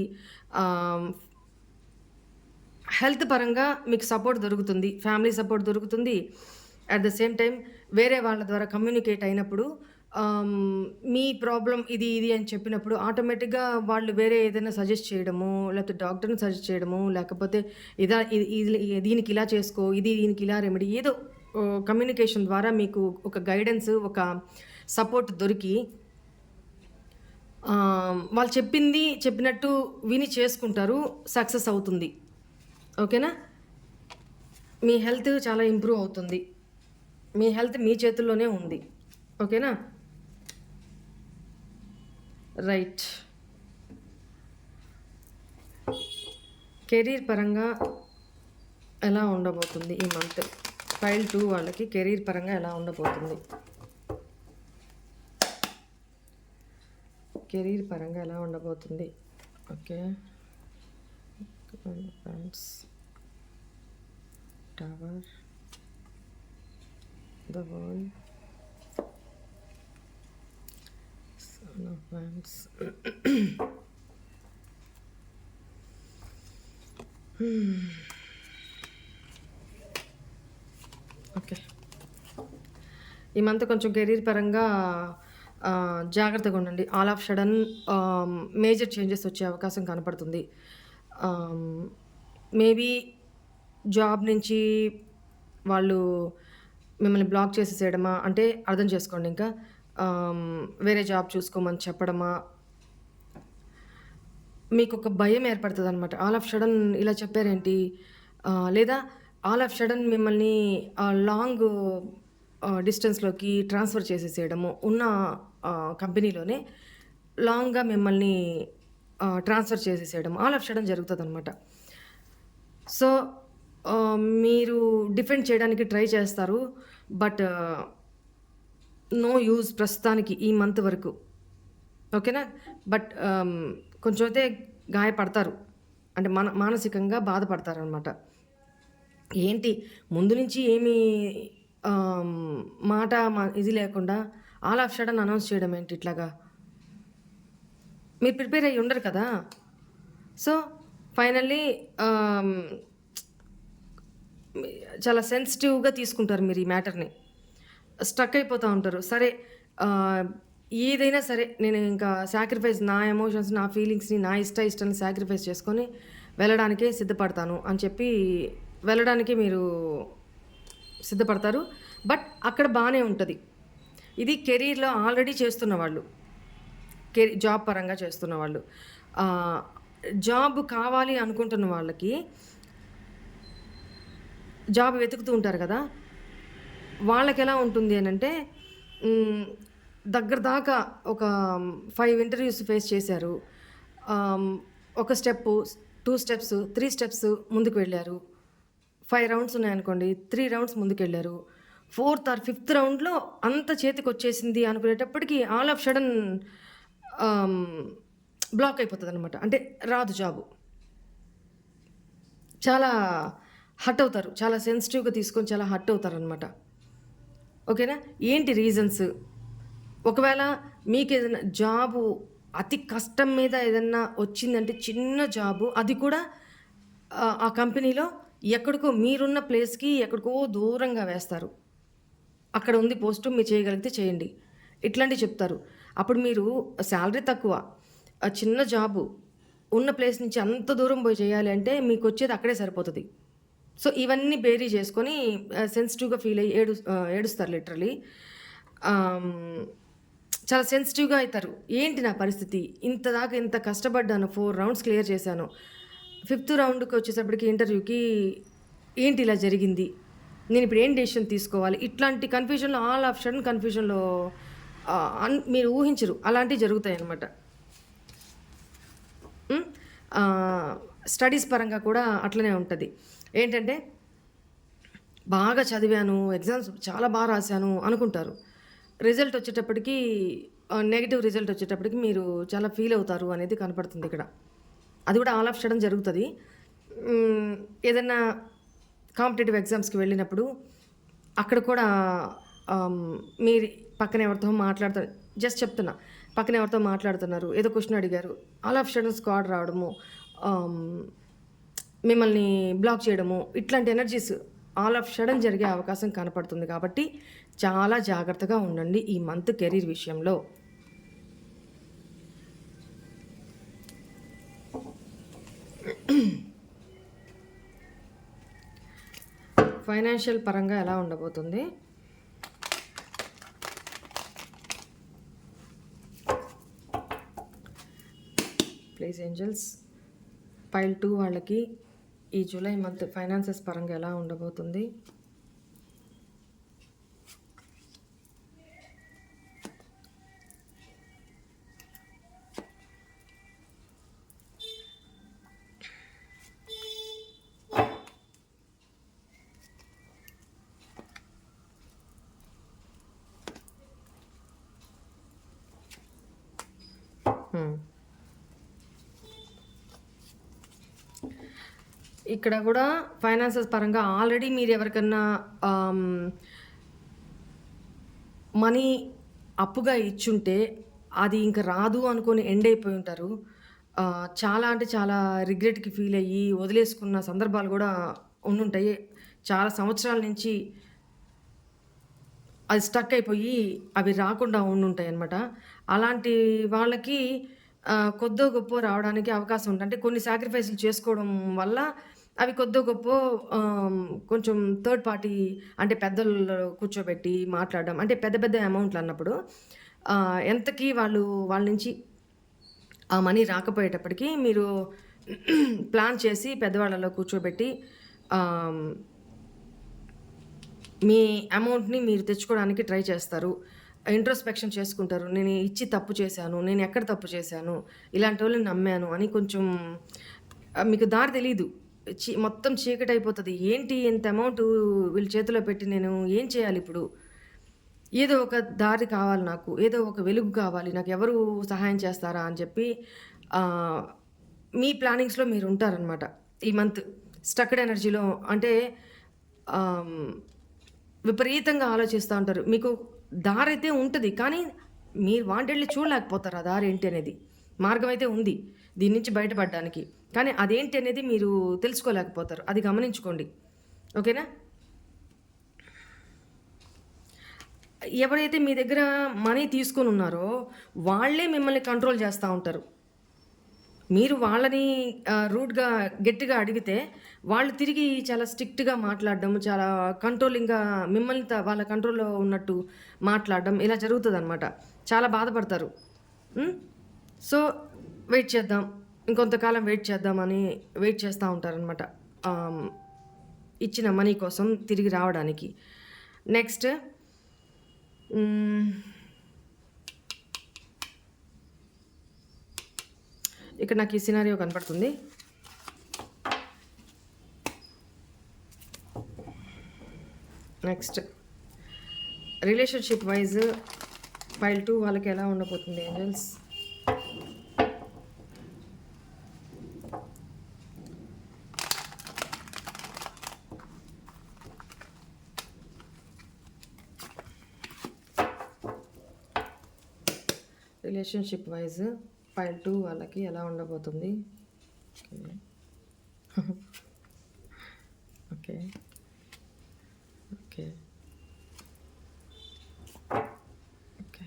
Speaker 1: హెల్త్ పరంగా మీకు సపోర్ట్ దొరుకుతుంది, ఫ్యామిలీ సపోర్ట్ దొరుకుతుంది. అట్ ద సేమ్ టైం వేరే వాళ్ళ ద్వారా కమ్యూనికేట్ అయినప్పుడు మీ ప్రాబ్లమ్ ఇది అని చెప్పినప్పుడు ఆటోమేటిక్‌గా వాళ్ళు వేరే ఏదైనా సజెస్ట్ చేయడము, లేకపోతే డాక్టర్‌ని సజెస్ట్ చేయడము, లేకపోతే ఇదా ఇది ఇది దీనికి ఇలా చేసుకో, దీనికి ఇలా రెమెడీ ఏదో కమ్యూనికేషన్ ద్వారా మీకు ఒక గైడెన్స్, ఒక సపోర్ట్ దొరికి వాళ్ళు చెప్పినట్టు విని చేసుకుంటారు. సక్సెస్ అవుతుంది. ఓకేనా? మీ హెల్త్ చాలా ఇంప్రూవ్ అవుతుంది. మీ హెల్త్ మీ చేతుల్లోనే ఉంది. ఓకేనా? రైట్. కెరీర్ పరంగా ఎలా ఉండబోతుంది ఈ మంత్? ఫైల్ 2 వాళ్ళకి కెరీర్ పరంగా ఎలా ఉండబోతుంది? కెరీర్ పరంగా ఎలా ఉండబోతుంది? Okay. Friends, tower, the world, son of friends. Okay. ఈ మంత్ కొంచెం కెరీర్ పరంగా జాగ్రత్తగా ఉండండి. All of sudden major changes వచ్చే అవకాశం కనపడుతుంది. మేబీ జాబ్ నుంచి వాళ్ళు మిమ్మల్ని బ్లాక్ చేసేసేయడమా, అంటే అర్థం చేసుకోండి ఇంకా. వేరే జాబ్ చూసుకోమని చెప్పడమా, మీకు ఒక భయం ఏర్పడుతుందనమాట. ఆల్ ఆఫ్ సడన్ ఇలా చెప్పారేంటి? లేదా ఆల్ ఆఫ్ సడన్ మిమ్మల్ని లాంగ్ డిస్టెన్స్‌లోకి ట్రాన్స్‌ఫర్ చేసేసేయడము. ఉన్న కంపెనీలోనే లాంగ్‌గా మిమ్మల్ని ట్రాన్స్‌ఫర్ చేసేసేయడం ఆల్ ఆఫ్ సడన్ జరుగుతదనమాట. సో, మీరు డిఫెండ్ చేయడానికి ట్రై చేస్తారు. బట్ నో యూజ్ ప్రస్తుతానికి ఈ మంత్ వరకు. ఓకేనా? బట్ కొంచెం అయితే గాయపడతారు. అంటే మానసికంగా బాధపడతారనమాట. ఏంటి ముందు నుంచి ఏమీ మాట ఇది లేకుండా ఆల్ ఆఫ్ సడన్ అనౌన్స్ చేయడం ఏంటి ఇట్లాగా? మీరు ప్రిపేర్ అయ్యి ఉండరు కదా! సో, ఫైనల్లీ చాలా సెన్సిటివ్‌గా తీసుకుంటారు మీరు ఈ మ్యాటర్‌ని. స్ట్రక్ అయిపోతా ఉంటారు. సరే, ఏదైనా సరే నేను ఇంకా సాక్రిఫైస్, నా ఎమోషన్స్, నా ఫీలింగ్స్‌ని, నా ఇష్టాన్ని సాక్రిఫైస్ చేసుకొని వెళ్ళడానికే సిద్ధపడతాను అని చెప్పి వెళ్ళడానికి మీరు సిద్ధపడతారు. బట్ అక్కడ బానే ఉంటది. ఇది కెరీర్‌లో ఆల్రెడీ చేస్తున్న వాళ్ళు. జాబ్ పరంగా చేస్తున్న వాళ్ళు. జాబ్ కావాలి అనుకుంటున్న వాళ్ళకి జాబ్ వెతుకుతూ ఉంటారు కదా! వాళ్ళకెలా ఉంటుంది అనంటే దగ్గర దాకా ఒక 5 ఇంటర్వ్యూస్ ఫేస్ చేశారు. ఒక స్టెప్పు, 2 స్టెప్స్, 3 స్టెప్స్ ముందుకు వెళ్లారు. 5 రౌండ్స్ ఉన్నాయనుకోండి, 3 రౌండ్స్ ముందుకెళ్లారు. 4th ఆర్ 5th రౌండ్‌లో అంత చేతికొచ్చేసింది అనుకునేటప్పటికి ఆల్ ఆఫ్ సడన్ బ్లాక్ అయిపోతదనమాట. అంటే రాదు జాబు. చాలా హర్ట్ అవుతారు. చాలా సెన్సిటివ్‌గా తీసుకొని చాలా హర్ట్ అవుతారనమాట. ఓకేనా? ఏంటి రీజన్స్? ఒకవేళ మీకేదైనా జాబు అతి కష్టం మీద ఏదన్నా వచ్చిందంటే చిన్న జాబు, అది కూడా ఆ కంపెనీలో ఎక్కడికో మీరున్న ప్లేస్‌కి ఎక్కడికో దూరంగా వేస్తారు. అక్కడ ఉంది పోస్టు, మీరు చేయగలిగితే చేయండి. ఇట్లాంటివి చెప్తారు. అప్పుడు మీరు సాలరీ తక్కువ, చిన్న జాబు, ఉన్న ప్లేస్ నుంచి అంత దూరం పోయి చేయాలి అంటే మీకొచ్చేది అక్కడే సరిపోతది. సో, ఇవన్నీ బేరీ చేసుకొని సెన్సిటివ్‌గా ఫీల్ అయ్యి ఏడుస్తారు లిటరల్లీ. చాలా సెన్సిటివ్‌గా అయితారు. ఏంటి నా పరిస్థితి? ఇంత కష్టపడ్డాను. 4 రౌండ్స్ క్లియర్ చేశాను. 5th రౌండ్‌కి వచ్చేటప్పటికి ఇంటర్వ్యూకి ఏంటి ఇలా జరిగింది? నేనిప్పుడు ఏం డెసిషన్ తీసుకోవాలి? ఇట్లాంటి కన్‌ఫ్యూజన్‌లో ఆల్ ఆఫ్ సడన్ కన్‌ఫ్యూజన్‌లో మీరు ఊహించరు. అలాంటివి జరుగుతాయన్నమాట. స్టడీస్ పరంగా కూడా అట్లనే ఉంటది. ఏంటంటే బాగా చదివాను, ఎగ్జామ్స్ చాలా రాశాను అనుకుంటారు. రిజల్ట్ వచ్చేటప్పటికి నెగెటివ్ రిజల్ట్ వచ్చేటప్పటికి మీరు చాలా ఫీల్ అవుతారు అనేది కనపడుతుంది ఇక్కడ. అది కూడా ఆల్ ఆఫ్ సడన్ జరుగుతది. ఏదన్నా కాంపిటీటివ్ ఎగ్జామ్స్‌కి వెళ్ళినప్పుడు అక్కడ కూడా మీరు పక్కన ఎవరితో జస్ట్ చెప్తున్నా. పక్కన ఎవరితో మాట్లాడుతున్నారు, ఏదో క్వెషన్ అడిగారు. ఆల్ ఆఫ్ సడన్ స్క్వాడ్ రావడము, మిమ్మల్ని బ్లాక్ చేయడము, ఇట్లాంటి ఎనర్జీస్ ఆల్ ఆఫ్ సడన్ జరిగే అవకాశం కనపడుతుంది. కాబట్టి చాలా జాగ్రత్తగా ఉండండి ఈ మంత్ కెరీర్ విషయంలో. ఫైనాన్షియల్ పరంగా ఎలా ఉండబోతుంది? Please angels. పైల్ 2 వాళ్ళకి ఈ జూలై మంత్ ఫైనాన్సెస్ పరంగా ఎలా ఉండబోతుంది? ఇక్కడ కూడా ఫైనాన్సెస్ పరంగా ఆల్రెడీ మీరు ఎవరికన్నా మనీ అప్పుగా ఇచ్చుంటే అది ఇంకా రాదు అనుకొని ఎండ్ అయిపోయి ఉంటారు. చాలా అంటే చాలా రిగ్రెట్‌కి ఫీల్ అయ్యి వదిలేసుకున్న సందర్భాలు కూడా ఉండుంటాయి. చాలా సంవత్సరాల నుంచి అది స్టక్ అయిపోయి అవి రాకుండా ఉండుంటాయన్నమాట. అలాంటి వాళ్ళకి కొద్దో గొప్పో రావడానికి అవకాశం ఉంటుంది. అంటే కొన్ని సాక్రిఫైస్‌లు చేసుకోవడం వల్ల అవి కొద్దో గొప్పో కొంచెం థర్డ్ పార్టీ అంటే పెద్దలు కూర్చోబెట్టి మాట్లాడడం అంటే పెద్ద పెద్ద అమౌంట్లు అన్నప్పుడు ఎంతకి వాళ్ళ నుంచి ఆ మనీ రాకపోయేటప్పటికి మీరు ప్లాన్ చేసి పెద్దవాళ్ళలో కూర్చోబెట్టి మీ అమౌంట్‌ని మీరు తెచ్చుకోవడానికి ట్రై చేస్తారు. ఇంట్రోస్పెక్షన్ చేసుకుంటారు. నేను ఇచ్చి తప్పు చేశాను. నేను ఎక్కడ తప్పు చేశాను? ఇలాంటోళ్ళని నమ్మాను అని కొంచెం మీకు దారి తెలీదు. మొత్తం చీకటయిపోతది. ఏంటి ఇంత అమౌంటు వీళ్ళ చేతిలో పెట్టి నేను ఏం చేయాలిప్పుడు? ఏదో ఒక దారి కావాలి నాకు. ఏదో ఒక వెలుగు కావాలి. నాకెవరు సహాయం చేస్తారా అని చెప్పి మీ ప్లానింగ్స్‌లో మీరుంటారనమాట. ఈ మంత్ స్టక్డ్ ఎనర్జీలో అంటే విపరీతంగా ఆలోచిస్తా ఉంటారు. మీకు దారైతే ఉంటది. కానీ మీరు వాంటెడ్‌లీ చూడలేకపోతారు ఆ దారి ఏంటి అనేది. మార్గం అయితే ఉంది దీని నుంచి బయటపడడానికి. కానీ అదేంటి అనేది మీరు తెలుసుకోలేకపోతారు. అది గమనించుకోండి. ఓకేనా? ఎవరైతే మీ దగ్గర మనీ తీసుకొని ఉన్నారో వాళ్ళే మిమ్మల్ని కంట్రోల్ చేస్తూ ఉంటారు. మీరు వాళ్ళని రూడ్‌గా గట్టిగా అడిగితే వాళ్ళు తిరిగి చాలా స్ట్రిక్ట్‌గా మాట్లాడడం, చాలా కంట్రోలింగ్‌గా మిమ్మల్ని వాళ్ళ కంట్రోల్‌లో ఉన్నట్టు మాట్లాడడం ఇలా జరుగుతదనమాట. చాలా బాధపడతారు. సో, వెయిట్ చేద్దాం. ఇంకొంతకాలం వెయిట్ చేద్దామని వెయిట్ చేస్తూ ఉంటారనమాట. ఇచ్చిన మనీ కోసం తిరిగి రావడానికి. నెక్స్ట్ ఇక్కడ నాకు ఈ సినారియో కనపడుతుంది. నెక్స్ట్ రిలేషన్షిప్ వైజ్ ఫైల్ 2 వాళ్ళకి ఎలా ఉండబోతుంది ఏంజల్స్? రిలేషన్షిప్ వైజ్ ఫైల్ 2 వాళ్ళకి ఎలా ఉండబోతుంది? ఓకే ఓకే ఓకే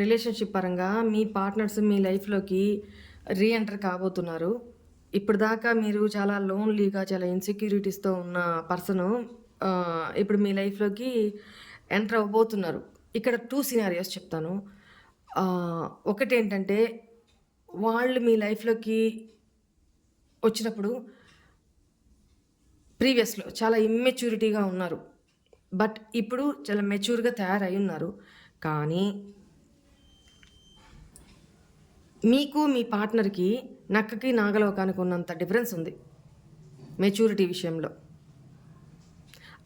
Speaker 1: రిలేషన్షిప్ పరంగా మీ పార్ట్నర్స్ మీ లైఫ్లోకి రీఎంటర్ కాబోతున్నారు. ఇప్పటిదాకా మీరు చాలా లోన్లీగా చాలా ఇన్సెక్యూరిటీస్తో ఉన్న పర్సను ఇప్పుడు మీ లైఫ్లోకి ఎంటర్ అవ్వబోతున్నారు. ఇక్కడ 2 సినారియోస్ చెప్తాను. ఒకటేంటంటే వాళ్ళు మీ లైఫ్లోకి వచ్చినప్పుడు ప్రీవియస్‌లో చాలా ఇమ్మెచ్యూరిటీగా ఉన్నారు. బట్ ఇప్పుడు చాలా మెచ్యూర్‌గా తయారై ఉన్నారు. కానీ మీకు మీ పార్ట్నర్‌కి నక్కకి నాగలోకానికి ఉన్నంత డిఫరెన్స్ ఉంది మెచ్యూరిటీ విషయంలో.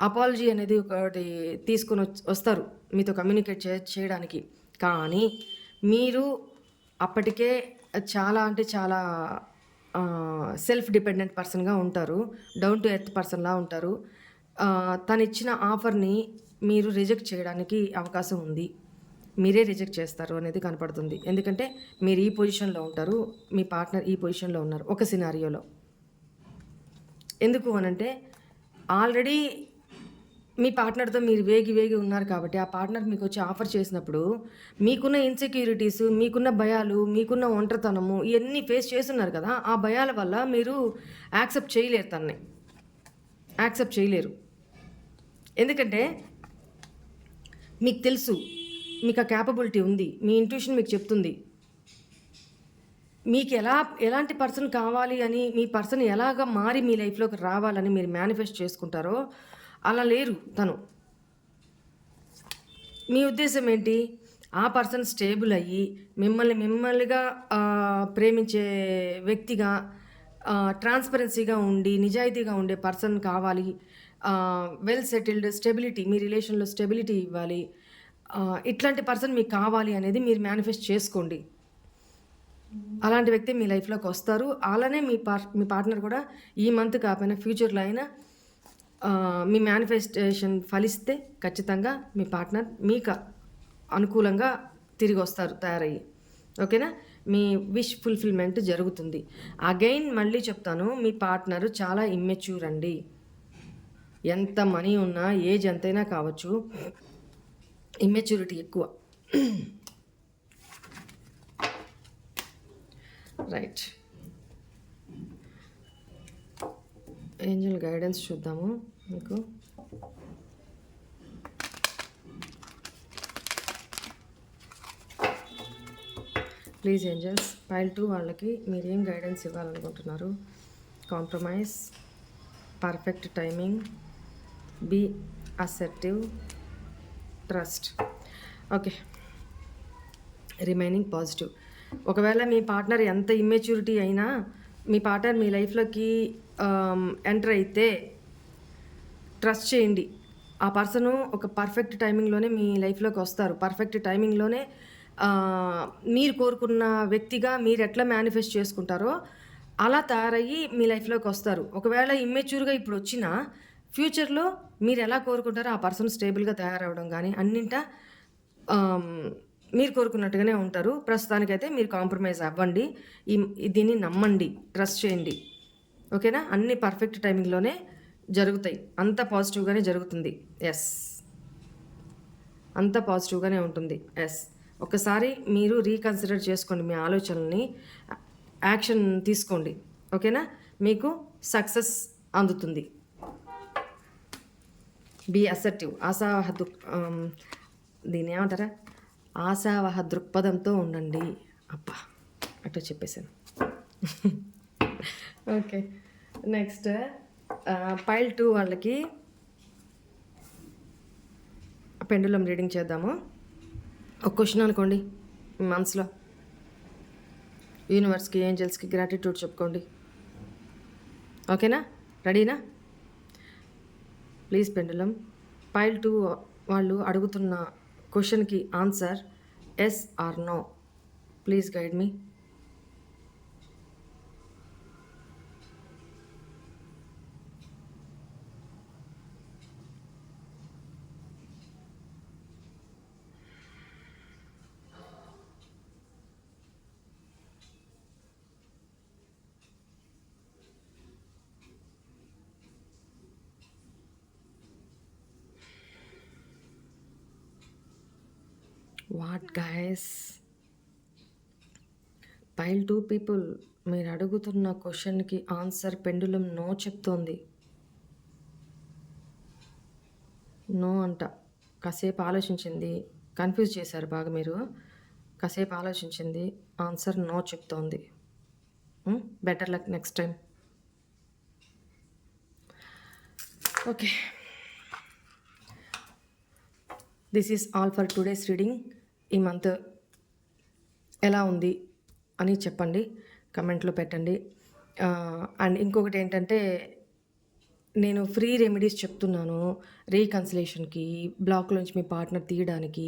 Speaker 1: అపాలజీ అనేది ఒకటి తీసుకొని వస్తారు మీతో కమ్యూనికేట్ చేయడానికి. కానీ మీరు అప్పటికే చాలా అంటే చాలా సెల్ఫ్ డిపెండెంట్ పర్సన్‌గా ఉంటారు. డౌన్ టు ఎర్త్ పర్సన్‌లా ఉంటారు. తనిచ్చిన ఆఫర్‌ని మీరు రిజెక్ట్ చేయడానికి అవకాశం ఉంది. మీరే రిజెక్ట్ చేస్తారు అనేది కనపడుతుంది. ఎందుకంటే మీరు ఈ పొజిషన్లో ఉంటారు, మీ పార్ట్నర్ ఈ పొజిషన్లో ఉన్నారు ఒక సినారియోలో. ఎందుకు అనంటే ఆల్రెడీ మీ పార్ట్నర్తో మీరు వేగి ఉన్నారు కాబట్టి ఆ పార్ట్నర్ మీకు వచ్చి ఆఫర్ చేసినప్పుడు మీకున్న ఇన్సెక్యూరిటీస్, మీకున్న భయాలు, మీకున్న ఒంటరితనము ఇవన్నీ ఫేస్ చేస్తున్నారు కదా. ఆ భయాల వల్ల మీరు యాక్సెప్ట్ చేయలేరు, తనని యాక్సెప్ట్ చేయలేరు. ఎందుకంటే మీకు తెలుసు, మీకు ఆ క్యాపబిలిటీ ఉంది, మీ ఇంట్యూషన్ మీకు చెప్తుంది మీకు ఎలాంటి పర్సన్ కావాలి అని, మీ పర్సన్ ఎలాగ మారి మీ లైఫ్లోకి రావాలని మీరు మేనిఫెస్ట్ చేసుకుంటారో అలా లేరు తను. మీ ఉద్దేశం ఏంటి? ఆ పర్సన్ స్టేబుల్ అయ్యి మిమ్మల్నిగా ప్రేమించే వ్యక్తిగా, ట్రాన్స్పరెన్సీగా ఉండి నిజాయితీగా ఉండే పర్సన్ కావాలి, వెల్ సెటిల్డ్ స్టెబిలిటీ, మీ రిలేషన్లో స్టెబిలిటీ ఇవ్వాలి, ఇట్లాంటి పర్సన్ మీకు కావాలి అనేది మీరు మేనిఫెస్ట్ చేసుకోండి. అలాంటి వ్యక్తి మీ లైఫ్లోకి వస్తారు. అలానే మీ పార్ట్నర్ కూడా ఈ మంత్ కాకపోయినా ఫ్యూచర్లో అయినా మీ మేనిఫెస్టేషన్ ఫలిస్తే ఖచ్చితంగా మీ పార్ట్నర్ మీకు అనుకూలంగా తిరిగి వస్తారు తయారయ్యి. ఓకేనా? మీ విష్ ఫుల్ఫిల్మెంట్ జరుగుతుంది. అగైన్ మళ్ళీ చెప్తాను, మీ పార్ట్నరు చాలా ఇమ్మెచ్యూర్ అండి. ఎంత మనీ ఉన్నా, ఏజ్ ఎంతైనా కావచ్చు, ఇమ్మెచ్యూరిటీ ఎక్కువ. రైట్, ఏంజల్ గైడెన్స్ చూద్దాము మీకు. ప్లీజ్ ఏంజల్స్, పైల్ 2 వాళ్ళకి మీరేం గైడెన్స్ ఇవ్వాలనుకుంటున్నారు? Compromise, perfect timing, be assertive, trust. Okay, remaining positive. ఒకవేళ మీ పార్ట్నర్ ఎంత ఇమ్మెచ్యూరిటీ అయినా మీ పార్ట్నర్ మీ లైఫ్లోకి ఎంటర్ అయితే ట్రస్ట్ చేయండి. ఆ పర్సను ఒక పర్ఫెక్ట్ టైమింగ్లోనే మీ లైఫ్లోకి వస్తారు. పర్ఫెక్ట్ టైమింగ్లోనే మీరు కోరుకున్న వ్యక్తిగా మీరు ఎట్లా మేనిఫెస్ట్ చేసుకుంటారో అలా తయారయ్యి మీ లైఫ్లోకి వస్తారు. ఒకవేళ ఇమ్మెచ్యూర్గా ఇప్పుడు వచ్చినా ఫ్యూచర్లో మీరు ఎలా కోరుకుంటారో ఆ పర్సన్ స్టేబుల్గా తయారవడం కానీ అన్నింటా మీరు కోరుకున్నట్టుగానే ఉంటారు. ప్రస్తుతానికైతే మీరు కాంప్రమైజ్ అవ్వండి, దీన్ని నమ్మండి, ట్రస్ట్ చేయండి. ఓకేనా? అన్ని పర్ఫెక్ట్ టైమింగ్లోనే జరుగుతాయి, అంత పాజిటివ్గానే జరుగుతుంది. ఎస్, అంత పాజిటివ్గానే ఉంటుంది. ఎస్, ఒకసారి మీరు రీకన్సిడర్ చేసుకోండి, మీ ఆలోచనల్ని యాక్షన్ తీసుకోండి. ఓకేనా? మీకు సక్సెస్ అందుతుంది. బీ అసర్టివ్, దీని ఏమంటారా, ఆశావహ దృక్పథంతో ఉండండి. అబ్బా, అట్లా చెప్పేశాను. ఓకే, నెక్స్ట్ పైల్ 2 వాళ్ళకి పెండులం రీడింగ్ చేద్దాము. ఒక క్వశ్చన్ అనుకోండి మీ మనసులో, యూనివర్స్కి, ఏంజల్స్కి గ్రాటిట్యూడ్ చెప్పుకోండి. ఓకేనా? రెడీనా? ప్లీజ్ పెండులం, పైల్ 2 వాళ్ళు అడుగుతున్న క్వశ్చన్కి answer yes or no. Please guide me. What guys, pile 2 people మీరు అడుగుతున్న క్వశ్చన్కి ఆన్సర్ పెండులం నో చెప్తోంది. నో అంట. కాసేపు ఆలోచించింది, కన్ఫ్యూజ్ చేశారు బాగా మీరు. కాసేపు ఆలోచించింది, ఆన్సర్ నో చెప్తోంది. Better luck next time. Okay, this is all for today's reading. ఈ మంత్ ఎలా ఉంది అని చెప్పండి, కమెంట్లో పెట్టండి. అండ్ ఇంకొకటి ఏంటంటే, నేను ఫ్రీ రెమెడీస్ చెప్తున్నాను రీకన్సిలేషన్కి, బ్లాక్లోంచి మీ పార్ట్నర్ తీయడానికి,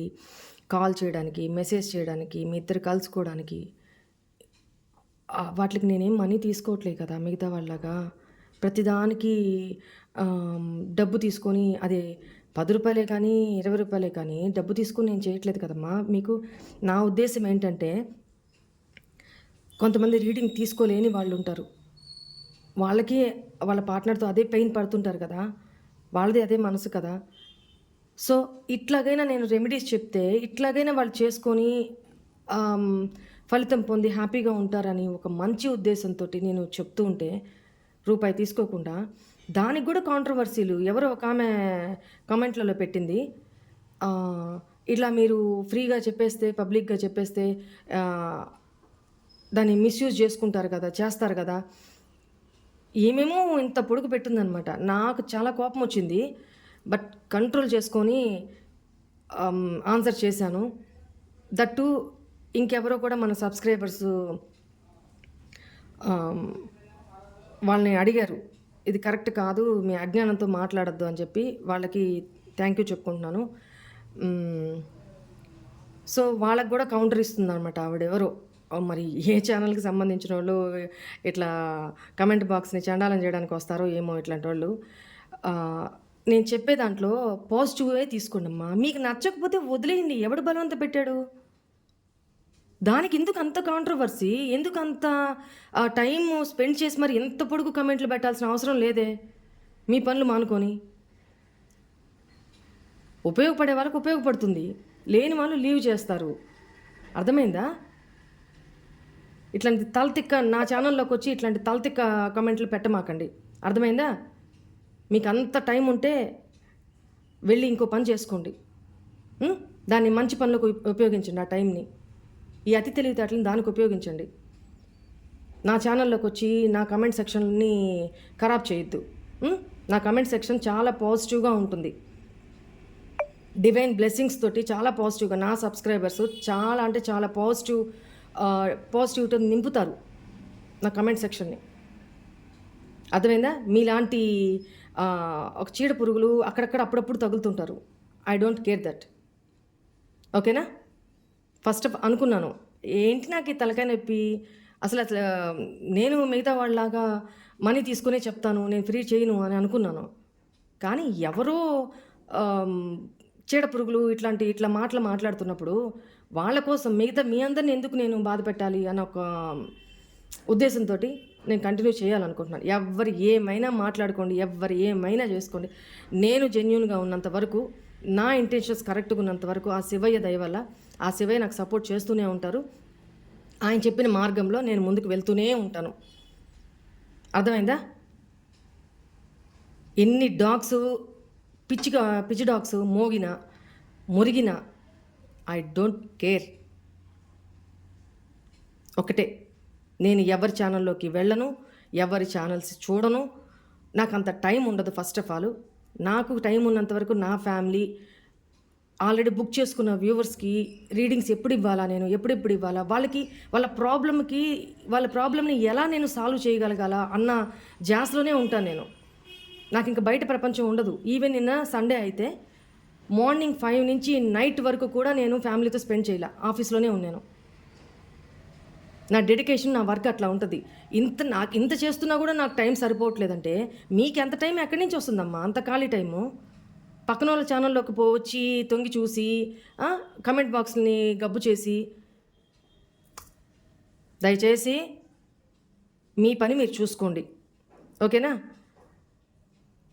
Speaker 1: కాల్ చేయడానికి, మెసేజ్ చేయడానికి, మీ ఇద్దరు కలుసుకోవడానికి. వాటికి నేనేం మనీ తీసుకోవట్లేదు కదా మిగతా వాళ్ళగా. ప్రతిదానికి డబ్బు తీసుకొని అదే రూ. 10 కానీ, రూ. 20 కానీ డబ్బు తీసుకొని నేను చేయట్లేదు కదమ్మా! మీకు నా ఉద్దేశ్యం ఏంటంటే, కొంతమంది రీడింగ్ తీసుకోలేని వాళ్ళుంటారు. వాళ్ళకి వాళ్ళ పార్ట్నర్‌తో అదే పెయిన్ పడుతుంటారు కదా! వాళ్ళది అదే మనసు కదా! సో, ఇట్లాగైనా నేను రెమెడీస్ చెప్తే, ఇట్లాగైనా వాళ్ళు చేసుకొని ఆహ్, ఫలితం పొంది హ్యాపీగా ఉంటారని ఒక మంచి ఉద్దేశంతోటి నేను చెప్తూ ఉంటే, రూపాయి తీసుకోకుండా, దానికి గూడా కాంట్రోవర్సీలు ఎవరో ఒకామె కామెంట్‌లలో పెట్టింది. ఆహ్, ఇట్లా మీరు ఫ్రీగా చెప్పేస్తే, పబ్లిక్‌గా చెప్పేస్తే ఆహ్, దాన్ని మిస్‌యూజ్ చేసుకుంటారు కదా! చేస్తారు గదా! ఈమేమో ఇంత పొడుగు పెట్టిందనమాట. నాకు చాలా కోపమొచ్చింది. బట్ కంట్రోల్ చేసుకొని ఆన్సర్ చేశాను. దట్ టూ ఇంకెవరో కూడా మన సబ్‌స్క్రైబర్సు ఆహ్, వాళ్ళని అడిగారు. ఇది కరెక్ట్ కాదు. మీ అజ్ఞానంతో మాట్లాడొద్దు అని చెప్పి వాళ్ళకి థ్యాంక్ యూ చెప్పుకుంటున్నాను. హ్మ్. సో, వాళ్ళకి గూడా కౌంటర్ ఇస్తుందనమాట ఆవిడెవరో. మరి ఏ ఛానెల్‌కి సంబంధించినోళ్ళు ఇట్లా కామెంట్ బాక్స్‌ని చెండాలం జేయడానికొస్తారో ఏమో ఇట్లాంటోళ్ళు. ఆహ్, నేను చెప్పే దాంట్లో పాజిటివే తీసుకోండమ్మా. మీకు నచ్చకపోతే వదిలేయండి. ఎవడు బలవంత పెట్టాడు? దానికెందుకు అంత కాంట్రోవర్సీ? ఎందుకంత టైము స్పెండ్ చేసి మరి ఇంత పొడుగు కామెంట్లు పెట్టాల్సిన అవసరం లేదే. మీ పనులు మానుకొని. ఉపయోగపడే వాళ్ళకి ఉపయోగపడుతుంది. లేని వాళ్ళు లీవ్ చేస్తారు. అర్థమైందా? ఇట్లాంటి తలతిక్క నా ఛానల్‌లోకొచ్చి ఇట్లాంటి తలతిక్క కామెంట్లు పెట్టమాకండి. అర్థమైందా? మీకంత టైం ఉంటే వెళ్ళి ఇంకో పని చేసుకోండి. హ్మ్. దాన్ని మంచి పనులకు ఉపయోగించండి ఆ టైంని. ఈ అతి తెలివితేటలని దానికి ఉపయోగించండి. నా ఛానల్‌లోకొచ్చి నా కామెంట్ సెక్షన్‌ని ఖరాబ్ చేయొద్దు. హ్మ్. నా కామెంట్ సెక్షన్ చాలా పాజిటివ్‌గా ఉంటుంది. డివైన్ బ్లెస్సింగ్స్ తోటి చాలా పాజిటివ్‌గా నా సబ్‌స్క్రైబర్స్ చాలా అంటే చాలా పాజిటివిటీతో నింపుతారు నా కామెంట్ సెక్షన్‌ని. అర్థమైందా? మీలాంటి ఒక చీడ పురుగులు అక్కడక్కడ అప్పుడప్పుడు తగులుతుంటారు. I don't care that. ఓకేనా? ఫస్ట్ అనుకున్నాను. ఏంటి నాకు ఈ తలకాయ నొప్పి? అసలు నేను మిగతా వాళ్ళలాగా మనీ తీసుకునే చెప్తాను. నేను ఫ్రీ చేయను అని అనుకున్నాను. కానీ ఎవరో ఆహ్, చీడ పురుగులు ఇట్లా మాటలు మాట్లాడుతున్నప్పుడు వాళ్ళ కోసం మిగతా మీ అందరిని ఎందుకు నేను బాధ పెట్టాలి అన్న ఒక ఉద్దేశంతోటి నేను కంటిన్యూ చేయాలనుకుంటున్నాను. ఎవ్వరు ఏమైనా మాట్లాడుకోండి. ఎవ్వరు ఏమైనా చేసుకోండి. నేను జెన్యూన్‌గా ఉన్నంత వరకు, నా ఇంటెన్షన్స్ కరెక్ట్‌గా ఉన్నంత వరకు ఆ శివయ్య దయ వల్ల, ఆ శివయ్య నాకు సపోర్ట్ చేస్తూనే ఉంటారు. ఆయన చెప్పిన మార్గంలో నేను ముందుకు వెళ్తూనే ఉంటాను. అర్థమైందా? ఎన్ని డాగ్స్ పిచ్చి డాగ్స్ మోగినా, మురిగినా ఐ డోంట్ కేర్. ఒకటే, నేను ఎవరి ఛానల్లోకి వెళ్ళను, ఎవరి ఛానల్స్ చూడను. నాకంత టైం ఉండదు ఫస్ట్ ఆఫ్ ఆల్. నాకు టైం ఉన్నంత వరకు నా ఫ్యామిలీ ఆల్రెడీ బుక్ చేసుకున్న వ్యూవర్స్‌కి రీడింగ్స్ ఎప్పుడు ఇవ్వాలా నేను? ఎప్పుడెప్పుడు ఇవ్వాలా? వాళ్ళకి వాళ్ళ ప్రాబ్లమ్‌ని ఎలా నేను సాల్వ్ చేయగలగాలా అన్న ధ్యాసలోనే ఉంటాను నేను. నాకింక బయట ప్రపంచం ఉండదు. ఈవెన్ నిన్న సండే అయితే మార్నింగ్ 5 నుంచి నైట్ వరకు కూడా నేను ఫ్యామిలీతో స్పెండ్ చేయలా. ఆఫీస్‌లోనే ఉన్నాను. నా డెడికేషన్, నా వర్క్ అట్లా ఉంటది. ఇంత చేస్తున్నా గూడా నాకు టైం సరిపోవట్లేదంటే, మీకెంత టైం ఎక్కడి నుంచి వస్తుందమ్మా అంత ఖాళీ టైము? పక్కనోళ్ళ ఛానల్‌లోకి వచ్చి తొంగి చూసి, కామెంట్ బాక్స్‌ని గబ్బు చేసి, దయచేసి మీ పని మీరు చూసుకోండి. ఓకేనా?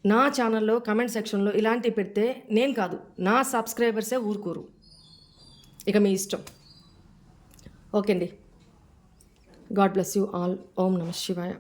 Speaker 1: నా ఛానల్‌లో కామెంట్ సెక్షన్‌లో ఇలాంటివి పెడితే నేను కాదు, నా సబ్‌స్క్రైబర్సే ఊరుకోరు. ఇక మీ ఇష్టం. ఓకే అండి. God bless you all. ఓం నమః శివాయ.